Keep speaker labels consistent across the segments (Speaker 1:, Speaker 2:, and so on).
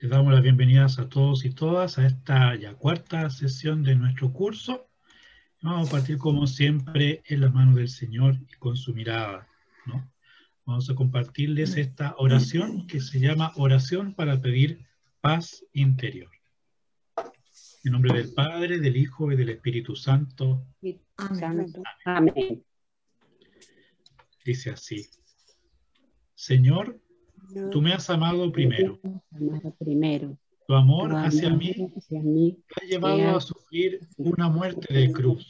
Speaker 1: Les damos las bienvenidas a todos y todas a esta ya cuarta sesión de nuestro curso. Vamos a partir como siempre en las manos del Señor y con su mirada, ¿no? Vamos a compartirles esta oración que se llama oración para pedir paz interior. En nombre del Padre, del Hijo y del Espíritu Santo.
Speaker 2: Amén. Amén.
Speaker 1: Dice así: Señor, tú me has amado primero. Tu amor hacia mí me ha llevado a sufrir una muerte de cruz.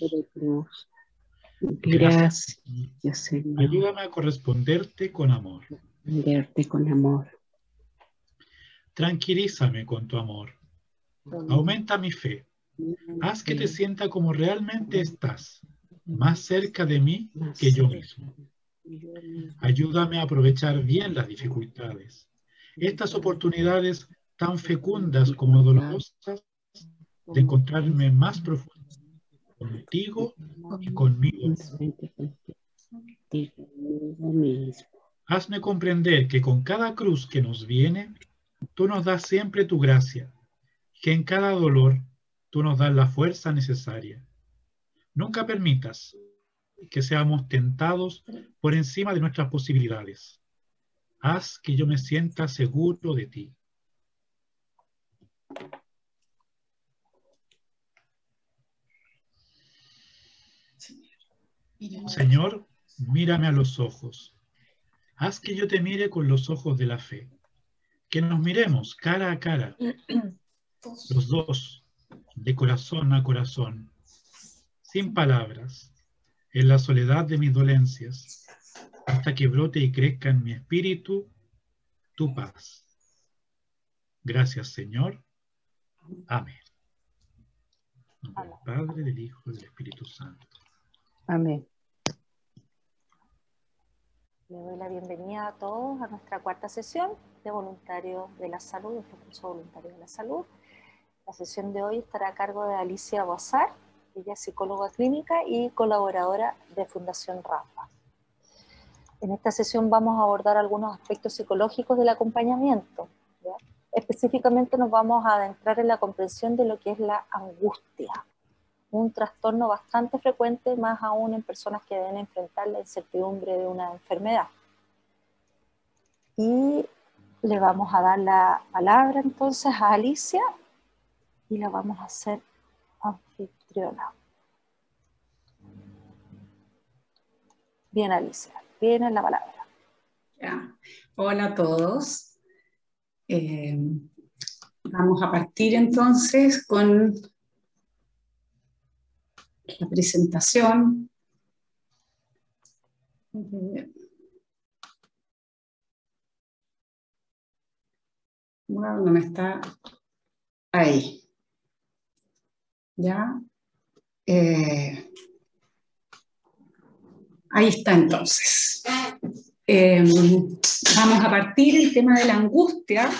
Speaker 2: Gracias, Señor.
Speaker 1: Ayúdame a corresponderte con amor. Tranquilízame con tu amor. Aumenta mi fe. Haz que te sienta como realmente estás, más cerca de mí que yo mismo. Ayúdame a aprovechar bien las dificultades, estas oportunidades tan fecundas como dolorosas de encontrarme más profundo contigo y conmigo. Hazme comprender que con cada cruz que nos viene, tú nos das siempre tu gracia, que en cada dolor tú nos das la fuerza necesaria. Nunca permitas que seamos tentados por encima de nuestras posibilidades. Haz que yo me sienta seguro de ti. Señor, mírame a los ojos. Haz que yo te mire con los ojos de la fe. Que nos miremos cara a cara, los dos, de corazón a corazón, sin palabras, en la soledad de mis dolencias, hasta que brote y crezca en mi espíritu tu paz. Gracias, Señor. Amén. En nombre del Padre, del Hijo y del Espíritu Santo.
Speaker 2: Amén.
Speaker 3: Le doy la bienvenida a todos a nuestra cuarta sesión de Voluntarios de la Salud, nuestro curso Voluntarios de la Salud. La sesión de hoy estará a cargo de Alicia Boazar, ella es psicóloga clínica y colaboradora de Fundación Rampa. En esta sesión vamos a abordar algunos aspectos psicológicos del acompañamiento, ¿ya? Específicamente nos vamos a adentrar en la comprensión de lo que es la angustia, un trastorno bastante frecuente, más aún en personas que deben enfrentar la incertidumbre de una enfermedad. Y le vamos a dar la palabra entonces a Alicia y la vamos a hacer anfitriona. Bien, Alicia, tiene la palabra.
Speaker 4: Ya. Hola a todos. Vamos a partir entonces con la presentación. Bueno, no me está ahí. ¿Ya? Ahí está entonces. Vamos a partir el tema de la angustia.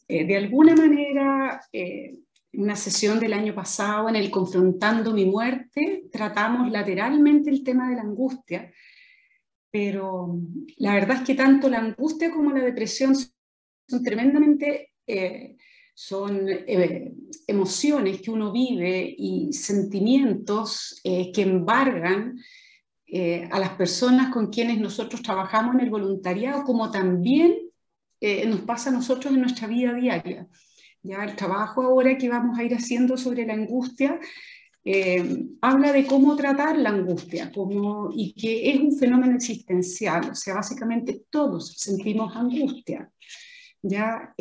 Speaker 4: De alguna manera, en una sesión del año pasado, en el Confrontando mi muerte, tratamos lateralmente el tema de la angustia, pero la verdad es que tanto la angustia como la depresión son tremendamente, emociones que uno vive y sentimientos que embargan a las personas con quienes nosotros trabajamos en el voluntariado, como también nos pasa a nosotros en nuestra vida diaria. Ya el trabajo ahora que vamos a ir haciendo sobre la angustia habla de cómo tratar la angustia y que es un fenómeno existencial, o sea, básicamente todos sentimos angustia. ¿Ya?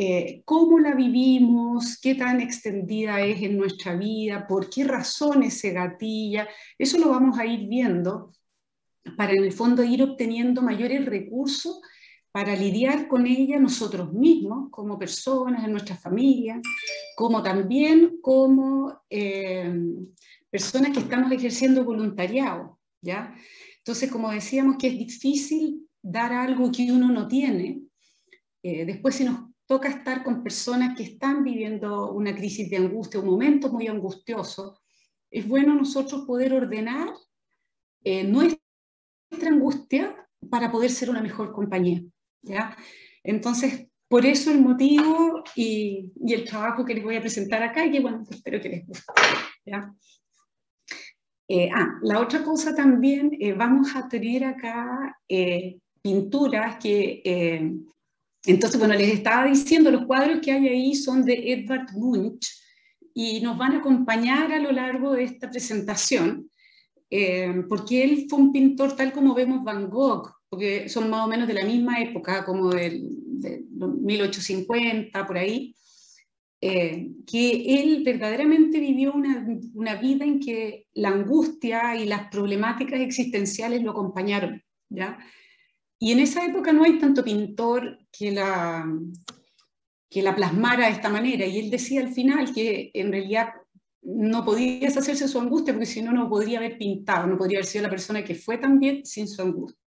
Speaker 4: ¿Cómo la vivimos? ¿Qué tan extendida es en nuestra vida? ¿Por qué razones se gatilla? Eso lo vamos a ir viendo para en el fondo ir obteniendo mayores recursos para lidiar con ella nosotros mismos, como personas, en nuestra familia, como también como personas que estamos ejerciendo voluntariado, ¿ya? Entonces, como decíamos que es difícil dar algo que uno no tiene, después si nos toca estar con personas que están viviendo una crisis de angustia, un momento muy angustioso, es bueno nosotros poder ordenar nuestra angustia para poder ser una mejor compañía, ¿ya? Entonces, por eso el motivo y el trabajo que les voy a presentar acá, y que bueno, espero que les guste. ¿Ya? La otra cosa también, vamos a tener acá pinturas que, entonces, bueno, les estaba diciendo, los cuadros que hay ahí son de Edvard Munch y nos van a acompañar a lo largo de esta presentación, porque él fue un pintor tal como vemos Van Gogh, porque son más o menos de la misma época, como de 1850, por ahí, que él verdaderamente vivió una vida en que la angustia y las problemáticas existenciales lo acompañaron, ¿ya? Y en esa época no hay tanto pintor que la plasmara de esta manera, y él decía al final que en realidad no podía deshacerse de su angustia, porque si no, no podría haber pintado, no podría haber sido la persona que fue también sin su angustia.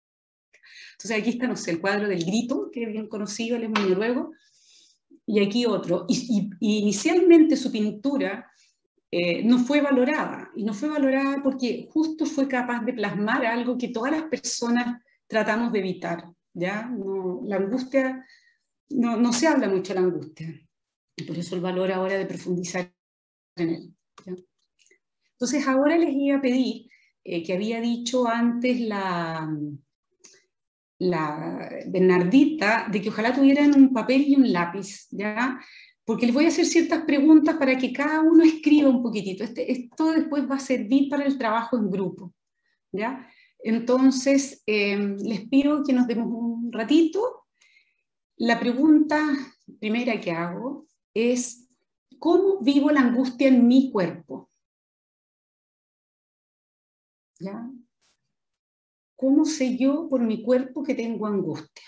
Speaker 4: Entonces aquí está, no sé, el cuadro del Grito, que es bien conocido, él es muy noruego, y aquí otro. Y inicialmente su pintura no fue valorada, y no fue valorada porque justo fue capaz de plasmar algo que todas las personas tratamos de evitar, ¿ya? No, la angustia, no se habla mucho de la angustia, y por eso el valor ahora de profundizar en él, ¿ya? Entonces ahora les iba a pedir, que había dicho antes la Bernardita, de que ojalá tuvieran un papel y un lápiz, ¿ya? Porque les voy a hacer ciertas preguntas para que cada uno escriba un poquitito. Esto después va a servir para el trabajo en grupo, ¿ya? Entonces, les pido que nos demos un ratito. La pregunta primera que hago es, ¿cómo vivo la angustia en mi cuerpo? ¿Ya? ¿Cómo sé yo por mi cuerpo que tengo angustia?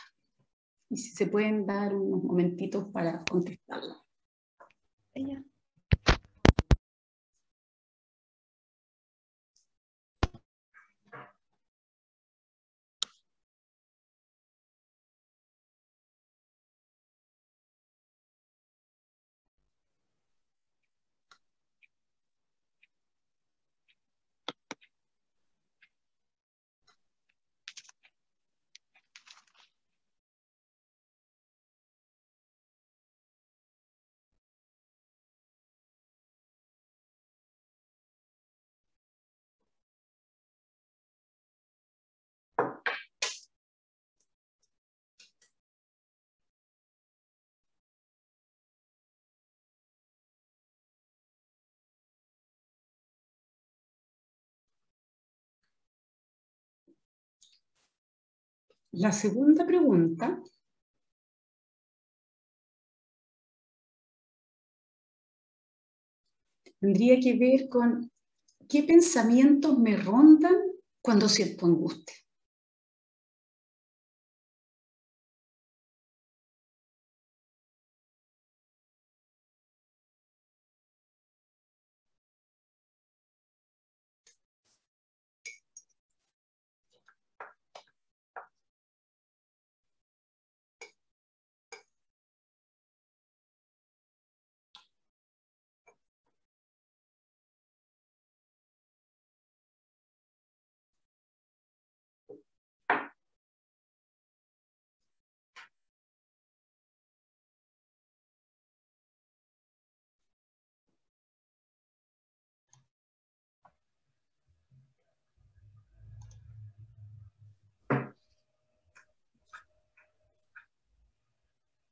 Speaker 4: Y si se pueden dar unos momentitos para contestarla. Ella. La segunda pregunta tendría que ver con qué pensamientos me rondan cuando siento angustia.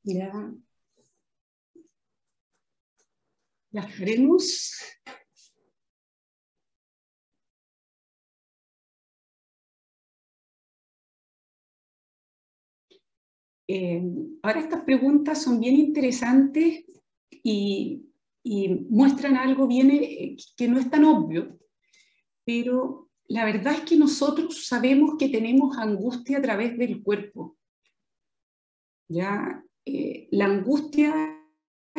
Speaker 4: Ya las haremos. Ahora estas preguntas son bien interesantes y muestran algo bien que no es tan obvio, pero la verdad es que nosotros sabemos que tenemos angustia a través del cuerpo. ¿Ya? La angustia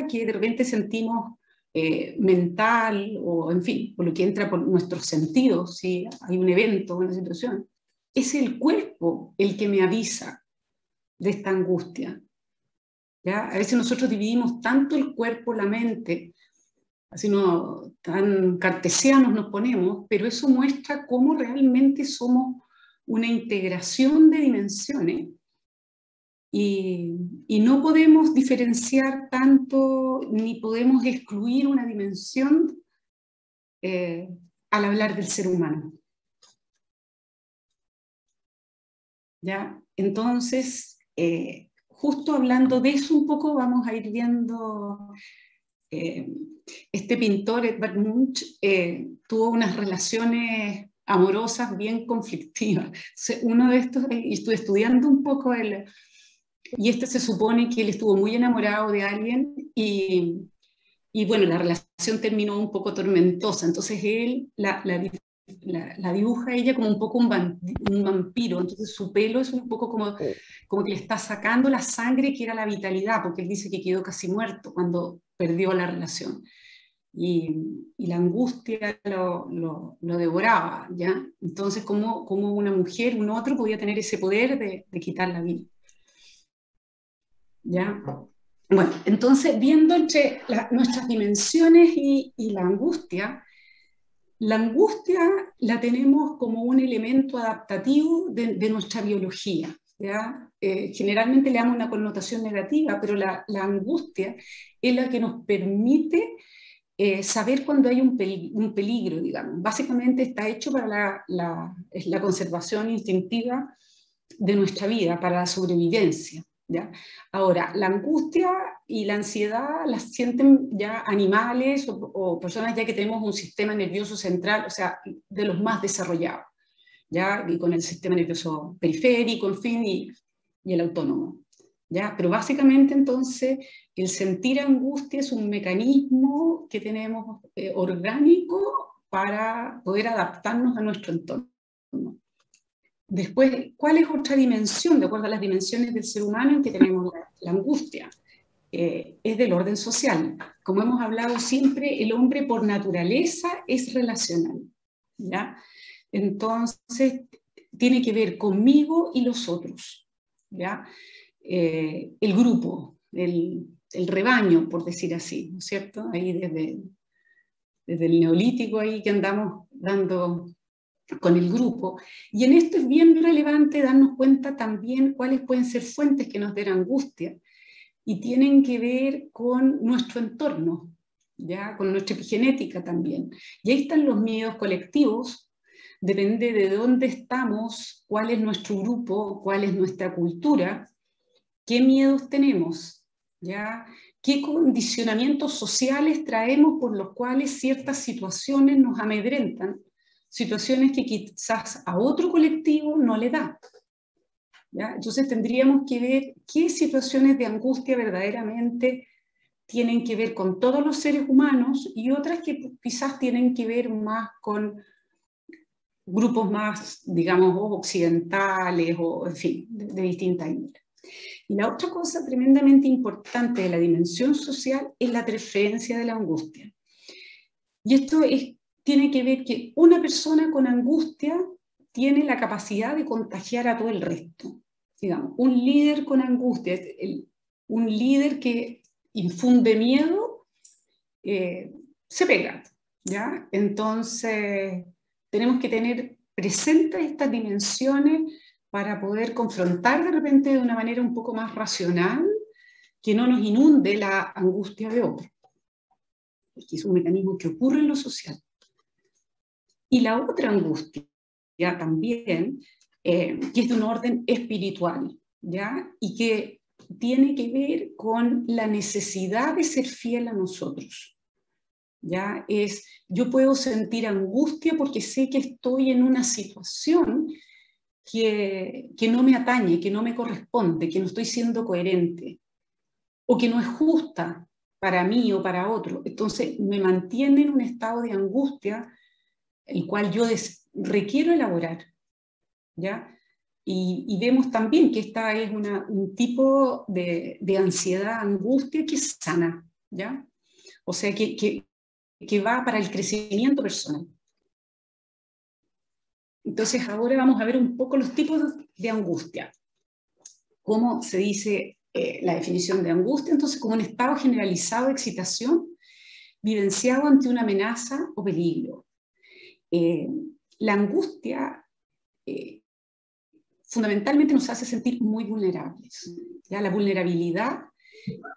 Speaker 4: que de repente sentimos mental o en fin, por lo que entra por nuestros sentidos, si hay un evento, una situación, es el cuerpo el que me avisa de esta angustia. ¿Ya? A veces nosotros dividimos tanto el cuerpo, la mente, así no tan cartesianos nos ponemos, pero eso muestra cómo realmente somos una integración de dimensiones y no podemos diferenciar tanto, ni podemos excluir una dimensión al hablar del ser humano. ¿Ya? Entonces, justo hablando de eso un poco, vamos a ir viendo, este pintor, Edvard Munch, tuvo unas relaciones amorosas bien conflictivas. Entonces, uno de estos, y estuve estudiando un poco él, y se supone que él estuvo muy enamorado de alguien, y bueno, la relación terminó un poco tormentosa. Entonces él la dibuja ella como un poco un vampiro. Entonces su pelo es un poco como que le está sacando la sangre que era la vitalidad, porque él dice que quedó casi muerto cuando perdió la relación. Y la angustia lo devoraba, ¿ya? Entonces, ¿cómo una mujer, un otro, podía tener ese poder de quitar la vida? ¿Ya? Bueno, entonces, viendo entre nuestras dimensiones y la angustia la tenemos como un elemento adaptativo de nuestra biología, ¿ya? Generalmente le damos una connotación negativa, pero la angustia es la que nos permite saber cuando hay un peligro, digamos. Básicamente está hecho para la conservación instintiva de nuestra vida, para la sobrevivencia, ¿ya? Ahora, la angustia y la ansiedad las sienten ya animales o personas ya que tenemos un sistema nervioso central, o sea, de los más desarrollados, ¿ya? Y con el sistema nervioso periférico, en fin, y el autónomo, ¿ya? Pero básicamente entonces el sentir angustia es un mecanismo que tenemos orgánico para poder adaptarnos a nuestro entorno. Después, ¿cuál es otra dimensión, de acuerdo a las dimensiones del ser humano, en que tenemos la angustia? Es del orden social. Como hemos hablado siempre, el hombre por naturaleza es relacional, ¿ya? Entonces, tiene que ver conmigo y los otros, ¿ya? El grupo, el rebaño, por decir así, ¿no es cierto? Ahí desde el neolítico ahí que andamos dando con el grupo. Y en esto es bien relevante darnos cuenta también cuáles pueden ser fuentes que nos den angustia, y tienen que ver con nuestro entorno, ¿ya? Con nuestra epigenética también. Y ahí están los miedos colectivos, depende de dónde estamos, cuál es nuestro grupo, cuál es nuestra cultura, qué miedos tenemos, ¿ya? Qué condicionamientos sociales traemos por los cuales ciertas situaciones nos amedrentan, situaciones que quizás a otro colectivo no le da, ¿ya? Entonces tendríamos que ver qué situaciones de angustia verdaderamente tienen que ver con todos los seres humanos y otras que quizás tienen que ver más con grupos más, digamos, occidentales o, en fin, de distintas índoles. Y la otra cosa tremendamente importante de la dimensión social es la transferencia de la angustia. Y esto tiene que ver que una persona con angustia tiene la capacidad de contagiar a todo el resto. Digamos, un líder con angustia, un líder que infunde miedo, se pega, ¿ya? Entonces, tenemos que tener presentes estas dimensiones para poder confrontar de repente de una manera un poco más racional, que no nos inunde la angustia de otro, porque es un mecanismo que ocurre en lo social. Y la otra angustia también, que es de un orden espiritual, ¿ya? Y que tiene que ver con la necesidad de ser fiel a nosotros, ¿ya? Yo puedo sentir angustia porque sé que estoy en una situación que no me atañe, que no me corresponde, que no estoy siendo coherente, o que no es justa para mí o para otro. Entonces me mantiene en un estado de angustia, el cual yo requiero elaborar, ¿ya? Y vemos también que esta es un tipo de ansiedad, angustia que es sana, ¿ya? O sea, que va para el crecimiento personal. Entonces ahora vamos a ver un poco los tipos de angustia. ¿Cómo se dice la definición de angustia? Entonces, como un estado generalizado de excitación vivenciado ante una amenaza o peligro. La angustia fundamentalmente nos hace sentir muy vulnerables, ¿ya? La vulnerabilidad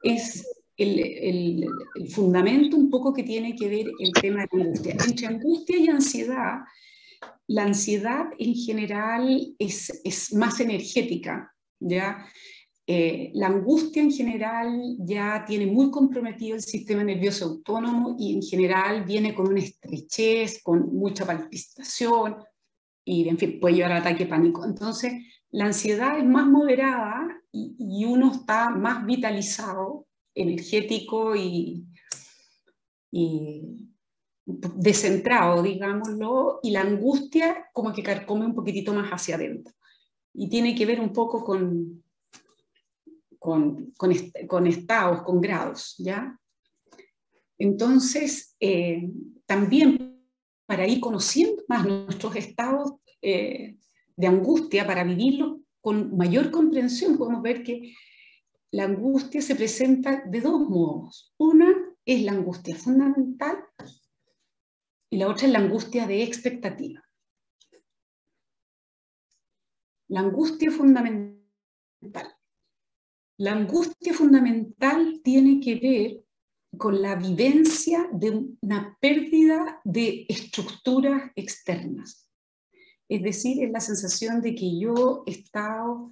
Speaker 4: es el fundamento un poco que tiene que ver el tema de la angustia. Entre angustia y ansiedad, la ansiedad en general es más energética, ¿ya? La angustia en general ya tiene muy comprometido el sistema nervioso autónomo y en general viene con una estrechez, con mucha palpitación y en fin, puede llevar al ataque pánico. Entonces, la ansiedad es más moderada y uno está más vitalizado, energético y descentrado, digámoslo, y la angustia como que carcome un poquitito más hacia adentro. Y tiene que ver un poco con estados, con grados, ¿ya? Entonces, también para ir conociendo más nuestros estados de angustia, para vivirlos con mayor comprensión, podemos ver que la angustia se presenta de dos modos. Una es la angustia fundamental y la otra es la angustia de expectativa. La angustia fundamental. La angustia fundamental tiene que ver con la vivencia de una pérdida de estructuras externas. Es decir, es la sensación de que yo he estado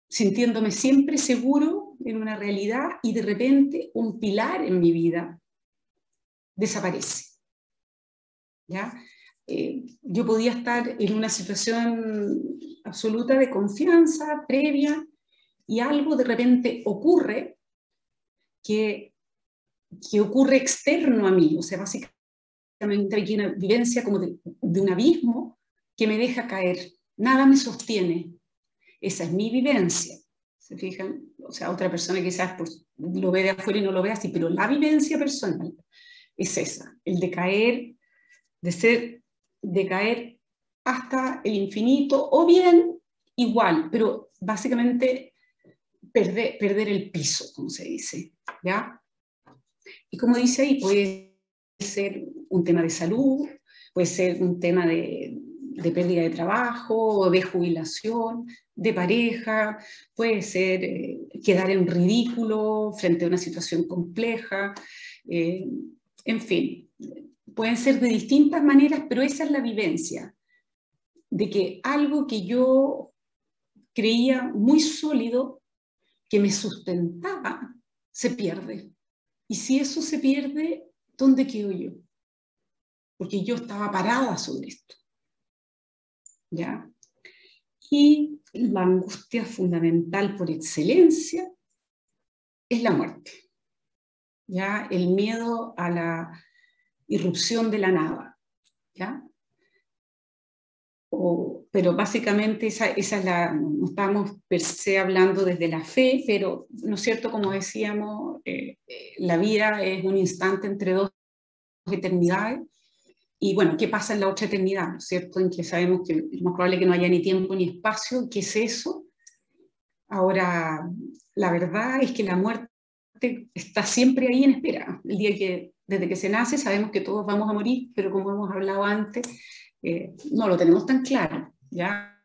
Speaker 4: sintiéndome siempre seguro en una realidad y de repente un pilar en mi vida desaparece. ¿Ya? Yo podía estar en una situación absoluta de confianza previa y algo de repente ocurre que ocurre externo a mí, o sea, básicamente hay una vivencia como de un abismo que me deja caer, nada me sostiene, esa es mi vivencia, ¿se fijan? O sea, otra persona quizás pues, lo ve de afuera y no lo ve así, pero la vivencia personal es esa, el de caer, de caer hasta el infinito, o bien igual, pero básicamente perder el piso, como se dice, ¿ya? Y como dice ahí, puede ser un tema de salud, puede ser un tema de pérdida de trabajo, de jubilación, de pareja, puede ser quedar en ridículo frente a una situación compleja, en fin, pueden ser de distintas maneras, pero esa es la vivencia, de que algo que yo creía muy sólido, que me sustentaba, se pierde. Y si eso se pierde, ¿dónde quedo yo? Porque yo estaba parada sobre esto. ¿Ya? Y la angustia fundamental por excelencia es la muerte. ¿Ya? El miedo a la irrupción de la nada. ¿Ya? Pero básicamente esa es la, no estamos per se hablando desde la fe, pero ¿no es cierto? Como decíamos, la vida es un instante entre dos eternidades, y bueno, ¿qué pasa en la otra eternidad? ¿No es cierto? En que sabemos que es más probable que no haya ni tiempo ni espacio, ¿qué es eso? Ahora, la verdad es que la muerte está siempre ahí en espera. El día que, desde que se nace, sabemos que todos vamos a morir, pero como hemos hablado antes, no lo tenemos tan claro, ¿ya?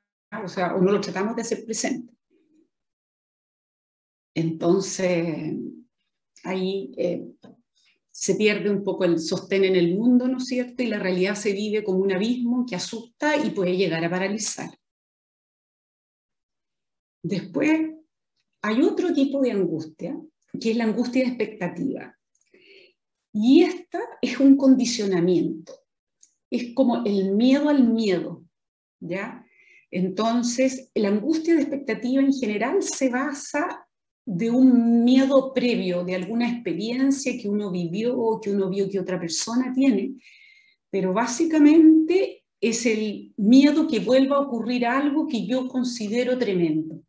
Speaker 4: O sea, o no lo tratamos de hacer presente. Entonces, ahí se pierde un poco el sostén en el mundo, ¿no es cierto? Y la realidad se vive como un abismo que asusta y puede llegar a paralizar. Después, hay otro tipo de angustia, que es la angustia de expectativa. Y esta es un condicionamiento. Es como el miedo al miedo, ¿ya? Entonces, la angustia de expectativa en general se basa de un miedo previo, de alguna experiencia que uno vivió o que uno vio que otra persona tiene, pero básicamente es el miedo que vuelva a ocurrir algo que yo considero tremendo,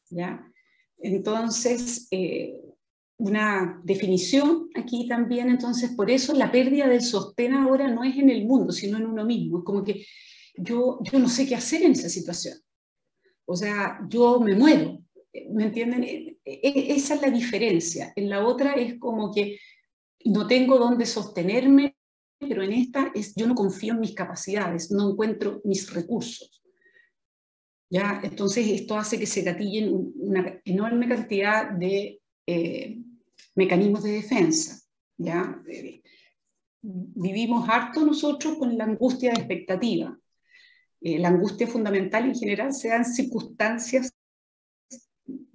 Speaker 4: ¿ya? Entonces, una definición aquí también, entonces por eso la pérdida del sostén ahora no es en el mundo, sino en uno mismo. Es como que yo no sé qué hacer en esa situación. O sea, yo me muero, ¿me entienden? Esa es la diferencia. En la otra es como que no tengo dónde sostenerme, pero en esta es yo no confío en mis capacidades, no encuentro mis recursos. ¿ya? Entonces esto hace que se gatillen una enorme cantidad de mecanismos de defensa, ¿ya? Vivimos harto nosotros con la angustia de expectativa. La angustia fundamental en general se da en circunstancias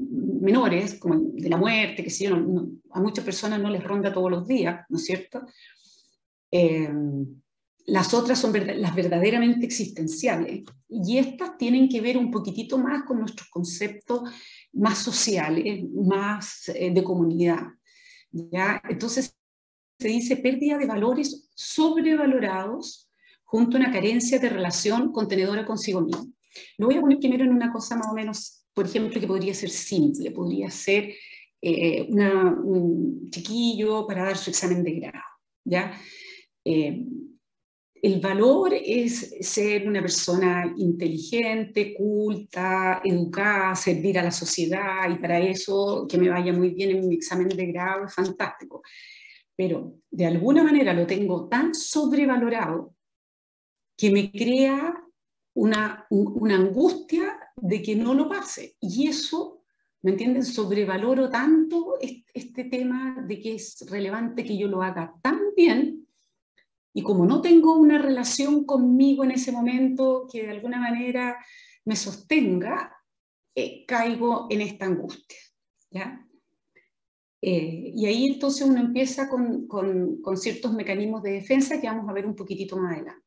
Speaker 4: menores, como de la muerte, que si yo, a muchas personas no les ronda todos los días, ¿no es cierto? Las otras son las verdaderamente existenciales, y estas tienen que ver un poquitito más con nuestros conceptos más sociales, más de comunidad, ¿ya? Entonces se dice pérdida de valores sobrevalorados junto a una carencia de relación contenedora consigo mismo. Lo voy a poner primero en una cosa más o menos, por ejemplo, que podría ser simple, podría ser un chiquillo para dar su examen de grado, ¿ya? El valor es ser una persona inteligente, culta, educada, servir a la sociedad, y para eso que me vaya muy bien en mi examen de grado es fantástico. Pero de alguna manera lo tengo tan sobrevalorado que me crea una angustia de que no lo pase. Y eso, ¿me entienden? Sobrevaloro tanto este tema de que es relevante que yo lo haga tan bien, y como no tengo una relación conmigo en ese momento que de alguna manera me sostenga, caigo en esta angustia, ¿ya? Y ahí entonces uno empieza con ciertos mecanismos de defensa que vamos a ver un poquitito más adelante.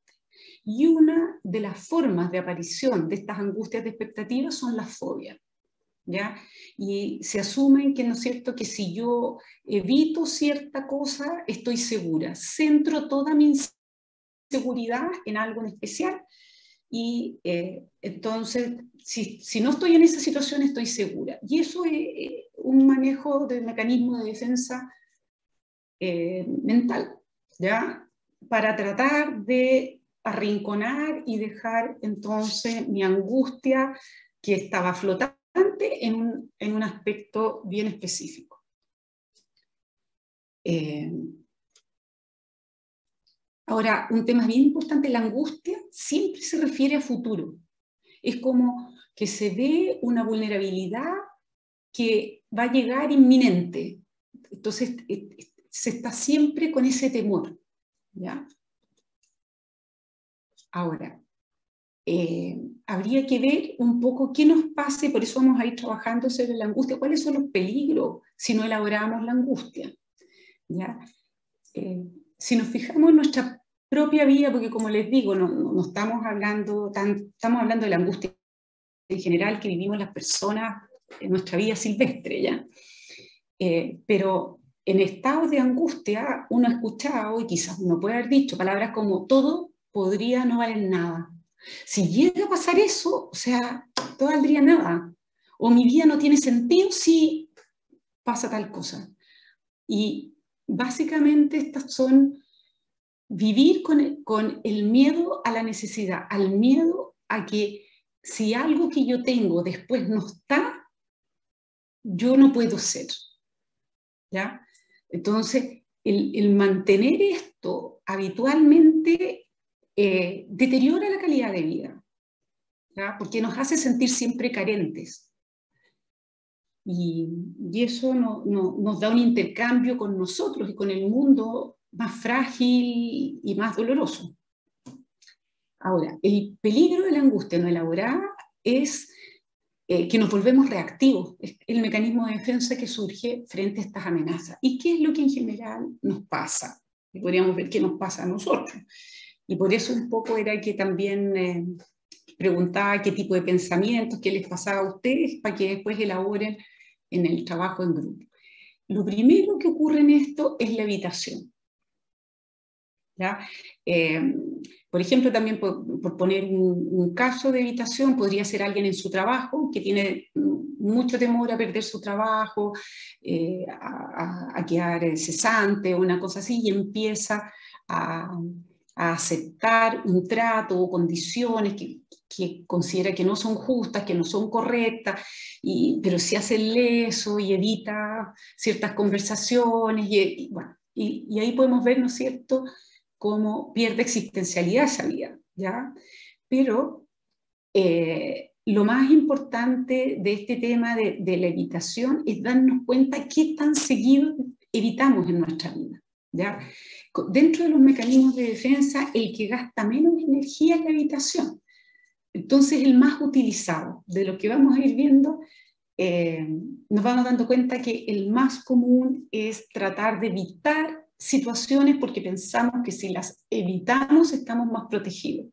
Speaker 4: Y una de las formas de aparición de estas angustias de expectativas son las fobias, ¿ya? Y se asumen que, ¿no es cierto?, que si yo evito cierta cosa, estoy segura. Centro toda mi inseguridad en algo en especial, y entonces, si no estoy en esa situación, estoy segura. Y eso es un manejo del mecanismo de defensa mental, ¿ya? Para tratar de arrinconar y dejar entonces mi angustia, que estaba flotante, en un aspecto bien específico. Ahora, un tema bien importante: la angustia siempre se refiere a futuro. Es como que se ve una vulnerabilidad que va a llegar inminente. Entonces, se está siempre con ese temor, ¿ya? Ahora, habría que ver un poco qué nos pasa, y por eso vamos a ir trabajando sobre la angustia. ¿Cuáles son los peligros si no elaboramos la angustia? ¿Ya? Si nos fijamos en nuestra propia vida, porque como les digo, no estamos hablando estamos hablando de la angustia en general que vivimos las personas en nuestra vida silvestre, ¿ya? Pero en estados de angustia uno ha escuchado, y quizás uno puede haber dicho palabras como: todo podría no valer nada. Si llega a pasar eso, o sea, no valdría nada. O mi vida no tiene sentido si pasa tal cosa. Y básicamente estas son vivir con el miedo a la necesidad, al miedo a que si algo que yo tengo después no está, yo no puedo ser, ¿ya? Entonces, el mantener esto habitualmente deteriora la calidad de vida, ¿ya? Porque nos hace sentir siempre carentes. Y eso nos da un intercambio con nosotros y con el mundo más frágil y más doloroso. Ahora, el peligro de la angustia no elaborada es que nos volvemos reactivos, es el mecanismo de defensa que surge frente a estas amenazas. ¿Y qué es lo que en general nos pasa? Y podríamos ver qué nos pasa a nosotros. Y por eso un poco era que también preguntaba qué tipo de pensamientos, qué les pasaba a ustedes, para que después elaboren en el trabajo en grupo. Lo primero que ocurre en esto es la evitación, ¿ya? Por ejemplo, también por poner un caso de evitación, podría ser alguien en su trabajo que tiene mucho temor a perder su trabajo, a quedar cesante o una cosa así, y empieza a aceptar un trato o condiciones que considera que no son justas, que no son correctas, pero sí hace el leso y evita ciertas conversaciones, y ahí podemos ver, ¿no es cierto?, cómo pierde existencialidad esa vida, ¿ya? Pero lo más importante de este tema de la evitación es darnos cuenta qué tan seguido evitamos en nuestra vida, ¿ya? Dentro de los mecanismos de defensa, el que gasta menos energía es la evitación. Entonces, el más utilizado, de lo que vamos a ir viendo, nos vamos dando cuenta que el más común es tratar de evitar situaciones porque pensamos que si las evitamos estamos más protegidos.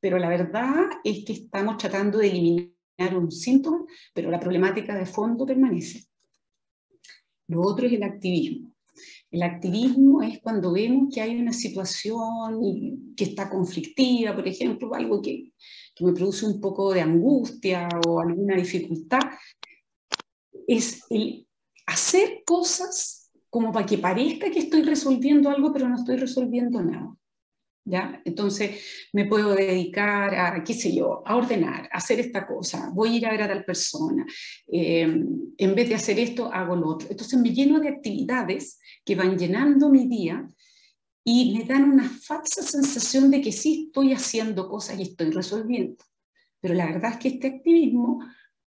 Speaker 4: Pero la verdad es que estamos tratando de eliminar un síntoma, pero la problemática de fondo permanece. Lo otro es el activismo. El activismo es cuando vemos que hay una situación que está conflictiva, por ejemplo, algo que me produce un poco de angustia o alguna dificultad, es el hacer cosas como para que parezca que estoy resolviendo algo, pero no estoy resolviendo nada. ¿Ya? Entonces me puedo dedicar a, qué sé yo, a ordenar, a hacer esta cosa, voy a ir a ver a tal persona, en vez de hacer esto hago lo otro. Entonces me lleno de actividades que van llenando mi día y me dan una falsa sensación de que sí estoy haciendo cosas y estoy resolviendo. Pero la verdad es que este activismo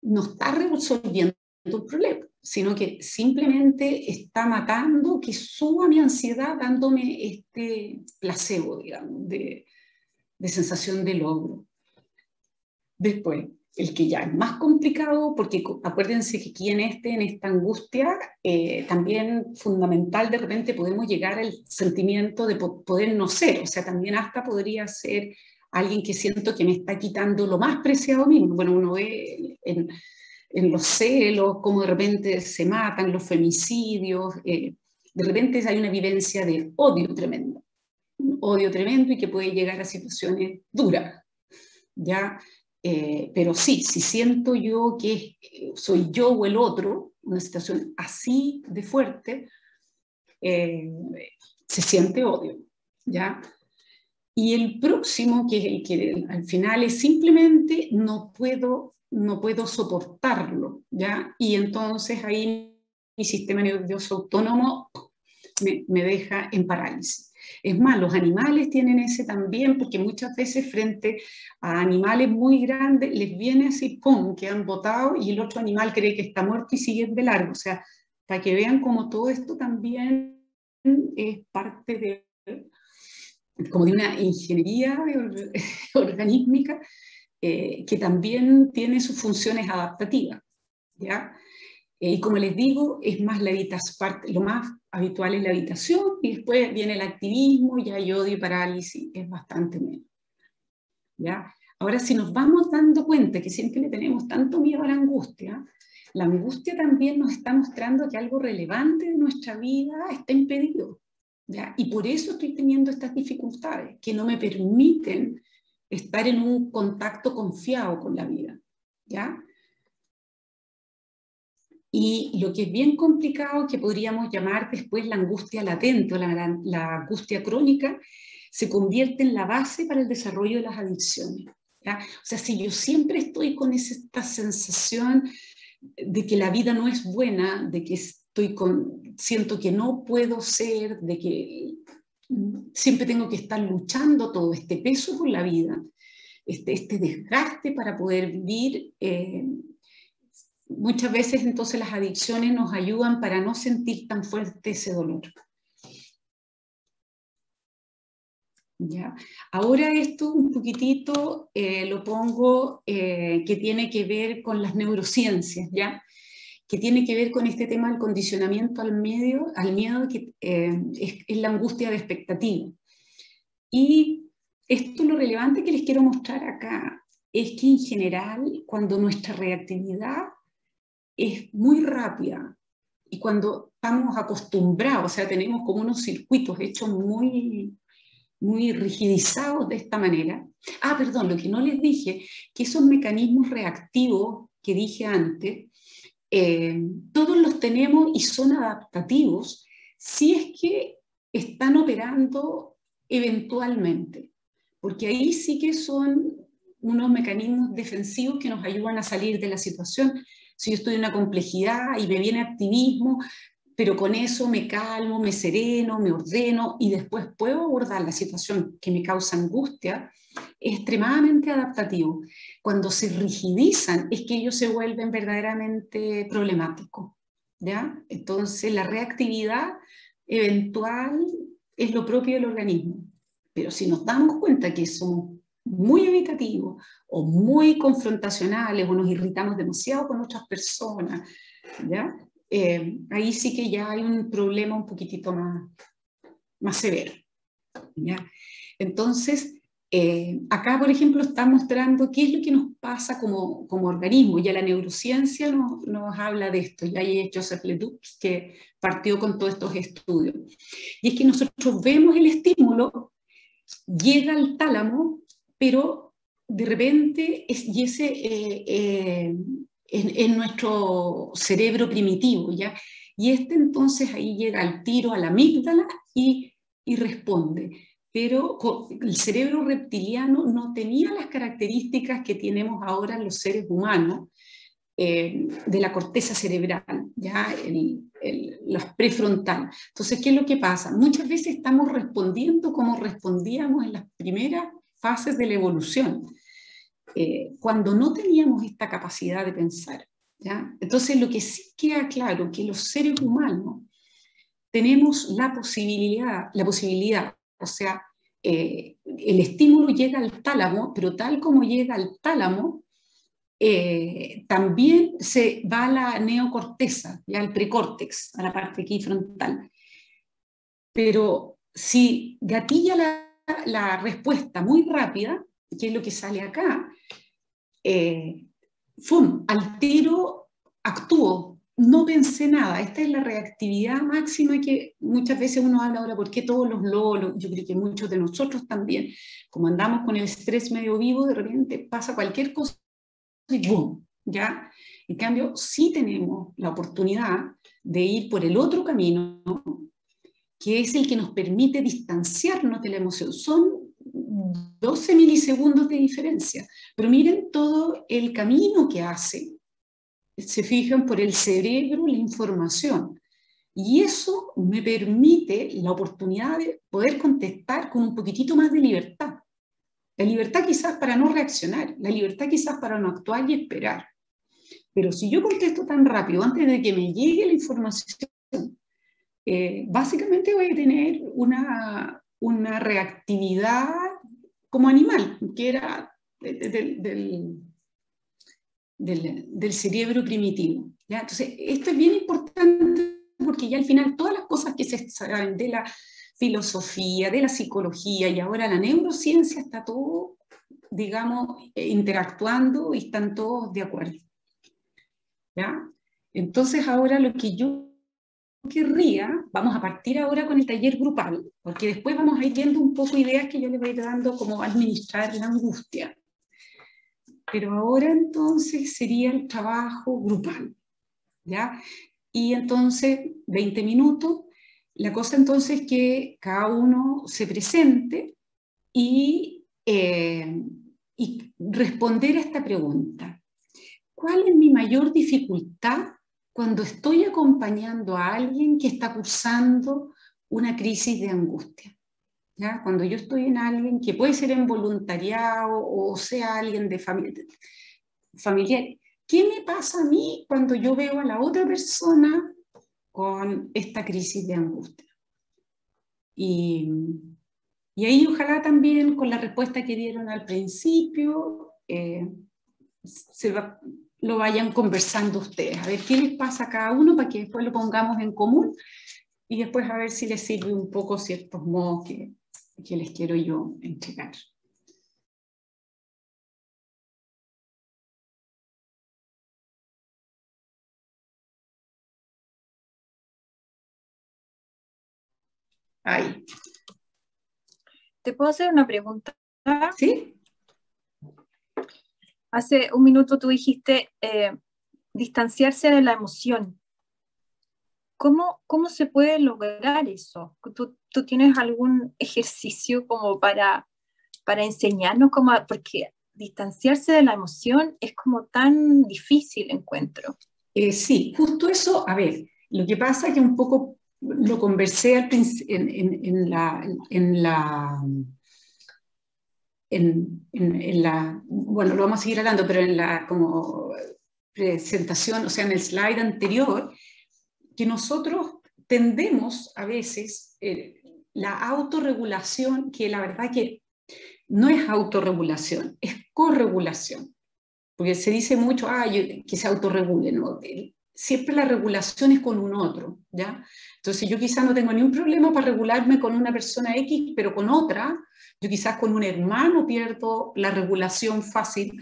Speaker 4: no está resolviendo el problema, sino que simplemente está matando, que suba mi ansiedad dándome este placebo, digamos, de sensación de logro. Después, el que ya es más complicado, porque acuérdense que aquí en esta angustia, también fundamental, de repente podemos llegar al sentimiento de poder no ser, o sea, también hasta podría ser alguien que siento que me está quitando lo más preciado mío. Bueno, uno ve en los celos, cómo de repente se matan, los femicidios, de repente hay una vivencia de odio tremendo, un odio tremendo y que puede llegar a situaciones duras, ¿ya? Pero sí, si siento yo que soy yo o el otro, una situación así de fuerte, se siente odio, ¿ya? Y el próximo, que al final es simplemente no puedo soportarlo, ¿ya? Y entonces ahí mi sistema nervioso autónomo me deja en parálisis. Es más, los animales tienen ese también, porque muchas veces frente a animales muy grandes les viene así, ¡pum!, que han botado y el otro animal cree que está muerto y sigue de largo. O sea, para que vean cómo todo esto también es parte de una ingeniería organísmica que también tiene sus funciones adaptativas, ¿ya? Y como les digo, es más lo más habitual es la habitación, y después viene el activismo, y hay odio y parálisis, es bastante menos, ¿ya? Ahora, si nos vamos dando cuenta que siempre le tenemos tanto miedo a la angustia también nos está mostrando que algo relevante de nuestra vida está impedido, ¿ya? Y por eso estoy teniendo estas dificultades, que no me permiten estar en un contacto confiado con la vida, ¿ya? Y lo que es bien complicado, que podríamos llamar después la angustia latente o la angustia crónica, se convierte en la base para el desarrollo de las adicciones, ¿ya? O sea, si yo siempre estoy con esta sensación de que la vida no es buena, de que siento que no puedo ser, de que siempre tengo que estar luchando todo este peso por la vida, este desgaste para poder vivir, muchas veces entonces las adicciones nos ayudan para no sentir tan fuerte ese dolor. ¿Ya? Ahora esto un poquitito lo pongo que tiene que ver con las neurociencias, ¿ya? Que tiene que ver con este tema del condicionamiento al miedo, que es la angustia de expectativa. Y esto, lo relevante que les quiero mostrar acá es que en general, cuando nuestra reactividad es muy rápida y cuando estamos acostumbrados, o sea, tenemos como unos circuitos hechos muy rigidizados de esta manera. Ah, perdón, lo que no les dije, que esos mecanismos reactivos que dije antes, todos los tenemos y son adaptativos si es que están operando eventualmente, porque ahí sí que son unos mecanismos defensivos que nos ayudan a salir de la situación. Si yo estoy en una complejidad y me viene activismo, pero con eso me calmo, me sereno, me ordeno y después puedo abordar la situación que me causa angustia, es extremadamente adaptativo. Cuando se rigidizan es que ellos se vuelven verdaderamente problemáticos, ¿ya? Entonces la reactividad eventual es lo propio del organismo. Pero si nos damos cuenta que somos muy evitativos o muy confrontacionales o nos irritamos demasiado con otras personas, ¿ya? Ahí sí que ya hay un problema un poquitito más severo, ¿ya? Entonces, acá, por ejemplo, está mostrando qué es lo que nos pasa como organismo. Ya la neurociencia nos habla de esto. Ya hay Joseph Ledoux que partió con todos estos estudios. Y es que nosotros vemos el estímulo, llega al tálamo, pero de repente es nuestro cerebro primitivo, ¿ya? Y entonces ahí llega al tiro a la amígdala y responde. Pero el cerebro reptiliano no tenía las características que tenemos ahora los seres humanos, de la corteza cerebral, ¿ya? La prefrontal. Entonces, ¿qué es lo que pasa? Muchas veces estamos respondiendo como respondíamos en las primeras fases de la evolución, cuando no teníamos esta capacidad de pensar, ¿ya? Entonces, lo que sí queda claro que los seres humanos tenemos la posibilidad, o sea, el estímulo llega al tálamo, pero tal como llega al tálamo, también se va a la neocorteza, ya al precórtex, a la parte aquí frontal. Pero si gatilla la respuesta muy rápida, que es lo que sale acá, ¡fum! Al tiro actúo, no pensé nada. Esta es la reactividad máxima que muchas veces uno habla ahora, ¿por qué todos los lolos? Yo creo que muchos de nosotros también, como andamos con el estrés medio vivo, de repente pasa cualquier cosa y ¡boom! ¿Ya? En cambio, sí tenemos la oportunidad de ir por el otro camino, que es el que nos permite distanciarnos de la emoción. Son 12 milisegundos de diferencia, pero miren todo el camino que hace. Se fijan por el cerebro la información. Y eso me permite la oportunidad de poder contestar con un poquitito más de libertad. La libertad quizás para no reaccionar, la libertad quizás para no actuar y esperar. Pero si yo contesto tan rápido antes de que me llegue la información, básicamente voy a tener una reactividad como animal, que era del cerebro primitivo, ¿ya? Entonces, esto es bien importante porque ya al final todas las cosas que se saben de la filosofía, de la psicología y ahora la neurociencia está todo, digamos, interactuando y están todos de acuerdo, ¿ya? Entonces ahora lo que yo querría, vamos a partir ahora con el taller grupal, porque después vamos a ir viendo un poco ideas que yo les voy a ir dando como administrar la angustia. Pero ahora entonces sería el trabajo grupal, ¿ya? Y entonces 20 minutos, la cosa entonces es que cada uno se presente y responder a esta pregunta. ¿Cuál es mi mayor dificultad cuando estoy acompañando a alguien que está cursando una crisis de angustia? ¿Ya? Cuando yo estoy en alguien que puede ser en voluntariado o sea alguien de familiar, ¿qué me pasa a mí cuando yo veo a la otra persona con esta crisis de angustia? Y ahí ojalá también con la respuesta que dieron al principio, lo vayan conversando ustedes, a ver qué les pasa a cada uno para que después lo pongamos en común y después a ver si les sirve un poco ciertos modos que les quiero yo entregar. Ahí.
Speaker 5: ¿Te puedo hacer una pregunta?
Speaker 4: ¿Sí?
Speaker 5: Hace un minuto tú dijiste distanciarse de la emoción. ¿Cómo se puede lograr eso? ¿Tú tienes algún ejercicio como para enseñarnos cómo? Porque distanciarse de la emoción es como tan difícil, encuentro.
Speaker 4: Sí, justo eso, a ver, lo que pasa es que un poco lo conversé al en bueno, lo vamos a seguir hablando, pero en la como presentación, o sea, en el slide anterior, que nosotros tendemos a veces la autorregulación, que la verdad que no es autorregulación, es corregulación. Porque se dice mucho, que se autorregule, ¿no? Siempre la regulación es con un otro, ¿ya? Entonces yo quizás no tengo ningún problema para regularme con una persona X, pero con otra, yo quizás con un hermano pierdo la regulación fácil,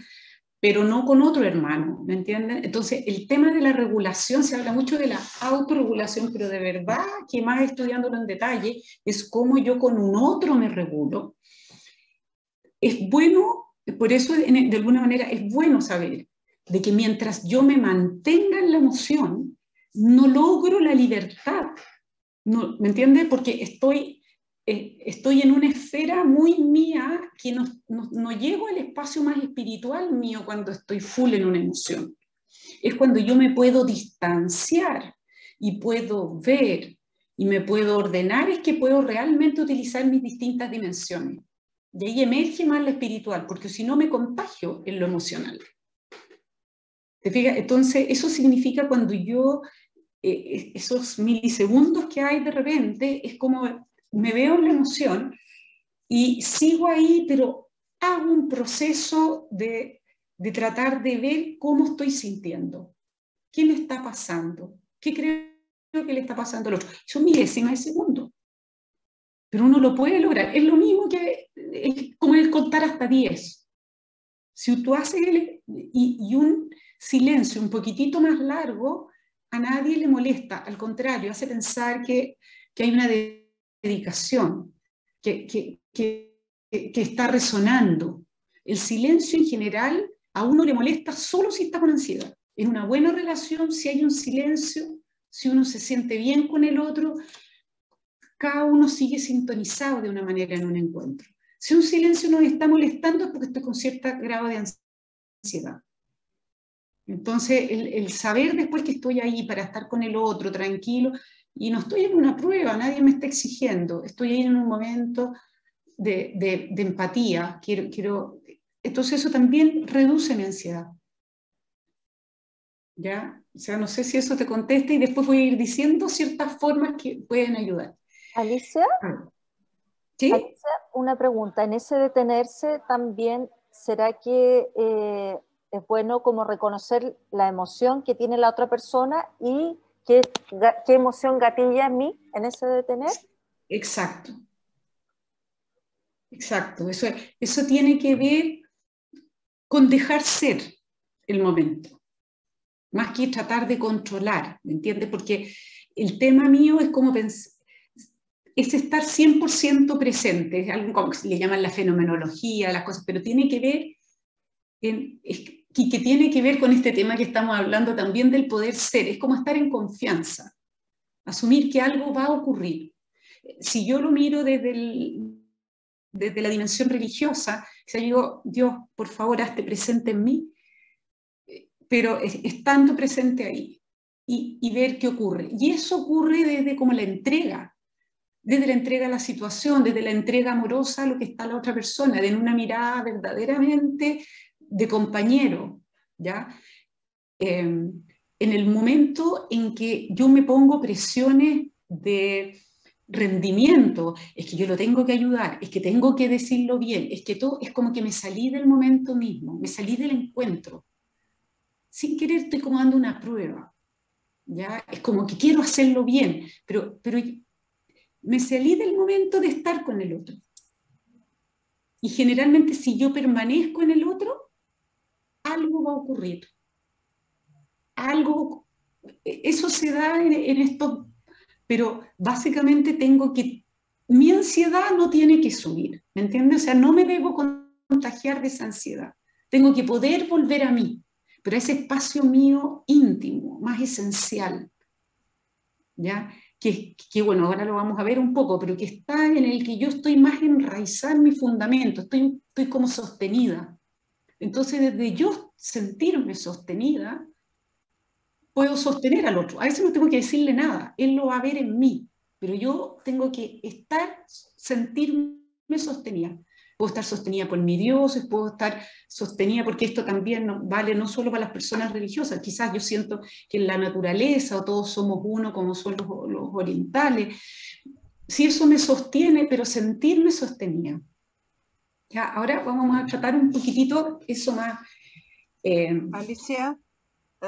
Speaker 4: pero no con otro hermano, ¿me entienden? Entonces el tema de la regulación, se habla mucho de la autorregulación, pero de verdad que más estudiándolo en detalle, es cómo yo con un otro me regulo. Es bueno, por eso de alguna manera es bueno saber de que mientras yo me mantenga en la emoción, no logro la libertad. No, ¿me entiende? Porque estoy en una esfera muy mía que no llego al espacio más espiritual mío cuando estoy full en una emoción. Es cuando yo me puedo distanciar y puedo ver y me puedo ordenar, es que puedo realmente utilizar mis distintas dimensiones. Y ahí emerge más lo espiritual, porque si no me contagio en lo emocional. ¿Te fijas? Entonces, eso significa cuando yo, esos milisegundos que hay de repente, es como me veo en la emoción y sigo ahí, pero hago un proceso de tratar de ver cómo estoy sintiendo, qué me está pasando, qué creo que le está pasando al otro. Son milésimas de segundo. Pero uno lo puede lograr. Es lo mismo que es como el contar hasta 10. Si tú haces y un silencio un poquitito más largo, a nadie le molesta. Al contrario, hace pensar que hay una dedicación, que está resonando. El silencio en general a uno le molesta solo si está con ansiedad. En una buena relación, si hay un silencio, si uno se siente bien con el otro, cada uno sigue sintonizado de una manera en un encuentro. Si un silencio nos está molestando es porque estoy con cierto grado de ansiedad. Entonces, el saber después que estoy ahí para estar con el otro, tranquilo, y no estoy en una prueba, nadie me está exigiendo, estoy ahí en un momento de empatía, entonces eso también reduce mi ansiedad. ¿Ya? O sea, no sé si eso te contesta y después voy a ir diciendo ciertas formas que pueden ayudar.
Speaker 3: Alicia,
Speaker 4: ¿sí?
Speaker 3: Alicia, una pregunta. En ese detenerse también, ¿será que es bueno como reconocer la emoción que tiene la otra persona y qué emoción gatilla en mí en ese detener?
Speaker 4: Exacto. Exacto. Eso tiene que ver con dejar ser el momento, más que tratar de controlar, ¿me entiendes? Porque el tema mío es como es estar 100% presente, es algo como le llaman la fenomenología, las cosas, pero tiene que ver que tiene que ver con este tema que estamos hablando también del poder ser, es como estar en confianza, asumir que algo va a ocurrir. Si yo lo miro desde la dimensión religiosa, si yo digo, Dios, por favor, hazte presente en mí, pero estando presente ahí y ver qué ocurre. Y eso ocurre desde como la entrega, desde la entrega a la situación, desde la entrega amorosa a lo que está la otra persona, de una mirada verdaderamente de compañero, ¿ya? En el momento en que yo me pongo presiones de rendimiento, es que yo lo tengo que ayudar, es que tengo que decirlo bien, es que todo es como que me salí del momento mismo, me salí del encuentro. Sin querer estoy como dando una prueba, ¿ya? Es como que quiero hacerlo bien, pero me salí del momento de estar con el otro. Y generalmente si yo permanezco en el otro, algo va a ocurrir. Algo, eso se da en esto, pero básicamente mi ansiedad no tiene que subir, ¿me entiendes? O sea, no me debo contagiar de esa ansiedad. Tengo que poder volver a mí, pero a ese espacio mío íntimo, más esencial, ¿ya? Que bueno, ahora lo vamos a ver un poco, pero que está en el que yo estoy más enraizada en mi fundamento, estoy como sostenida. Entonces, desde yo sentirme sostenida, puedo sostener al otro. A veces no tengo que decirle nada, él lo va a ver en mí, pero yo tengo que sentirme sostenida. puedo estar sostenida por mi Dios, puedo estar sostenida porque esto también vale no solo para las personas religiosas, quizás yo siento que en la naturaleza o todos somos uno como son los orientales, si eso me sostiene, pero sentirme sostenida. Ya, ahora vamos a tratar un poquitito eso más.
Speaker 6: Alicia,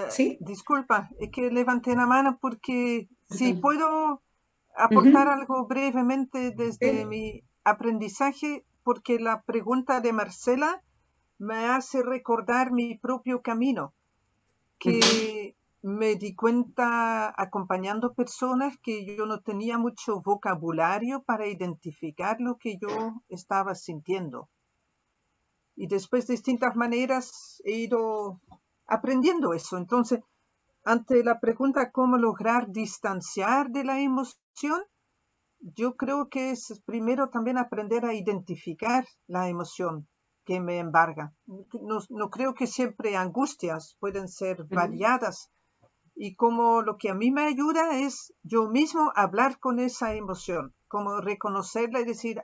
Speaker 4: ¿sí?
Speaker 6: Disculpa, es que levanté la mano porque si puedo aportar algo brevemente desde mi aprendizaje, porque la pregunta de Marcela me hace recordar mi propio camino, que me di cuenta acompañando personas que yo no tenía mucho vocabulario para identificar lo que yo estaba sintiendo. Y después de distintas maneras he ido aprendiendo eso. Entonces, ante la pregunta cómo lograr distanciar de la emoción, yo creo que es primero también aprender a identificar la emoción que me embarga. No creo que siempre angustias, pueden ser variadas. Y como lo que a mí me ayuda es yo mismo hablar con esa emoción, como reconocerla y decir,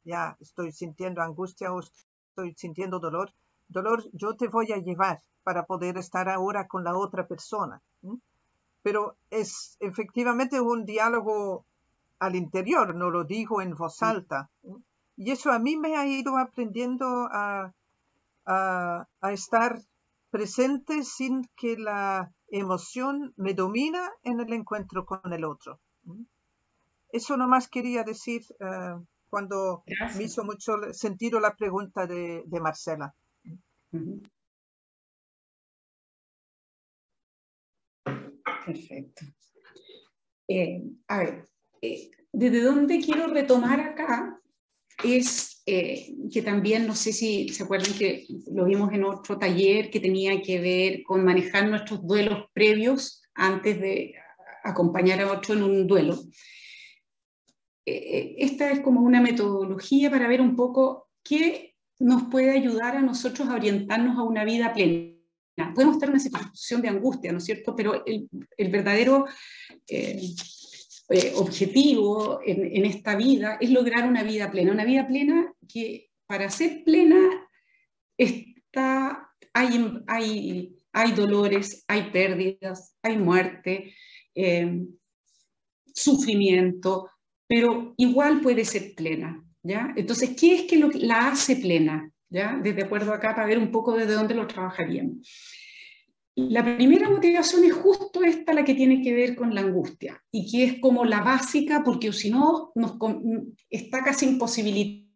Speaker 6: ya estoy sintiendo angustia o estoy sintiendo dolor. Dolor, yo te voy a llevar para poder estar ahora con la otra persona. Pero es efectivamente un diálogo al interior, no lo digo en voz alta. Y eso a mí me ha ido aprendiendo a estar presente sin que la emoción me domina en el encuentro con el otro. Eso nomás quería decir cuando me hizo mucho sentido la pregunta de Marcela.
Speaker 4: Perfecto. A ver, desde dónde quiero retomar acá es que también, no sé si se acuerdan que lo vimos en otro taller que tenía que ver con manejar nuestros duelos previos antes de acompañar a otro en un duelo. Esta es como una metodología para ver un poco qué nos puede ayudar a nosotros a orientarnos a una vida plena. Podemos estar en una situación de angustia, ¿no es cierto? Pero el verdadero objetivo en esta vida es lograr una vida plena que para ser plena hay dolores, hay pérdidas, hay muerte, sufrimiento, pero igual puede ser plena, ¿ya? Entonces, ¿qué es que la hace plena? ¿Ya? Desde acuerdo acá para ver un poco desde dónde lo trabajaríamos. La primera motivación es justo esta, la que tiene que ver con la angustia, y que es como la básica, porque si no está casi imposibilitado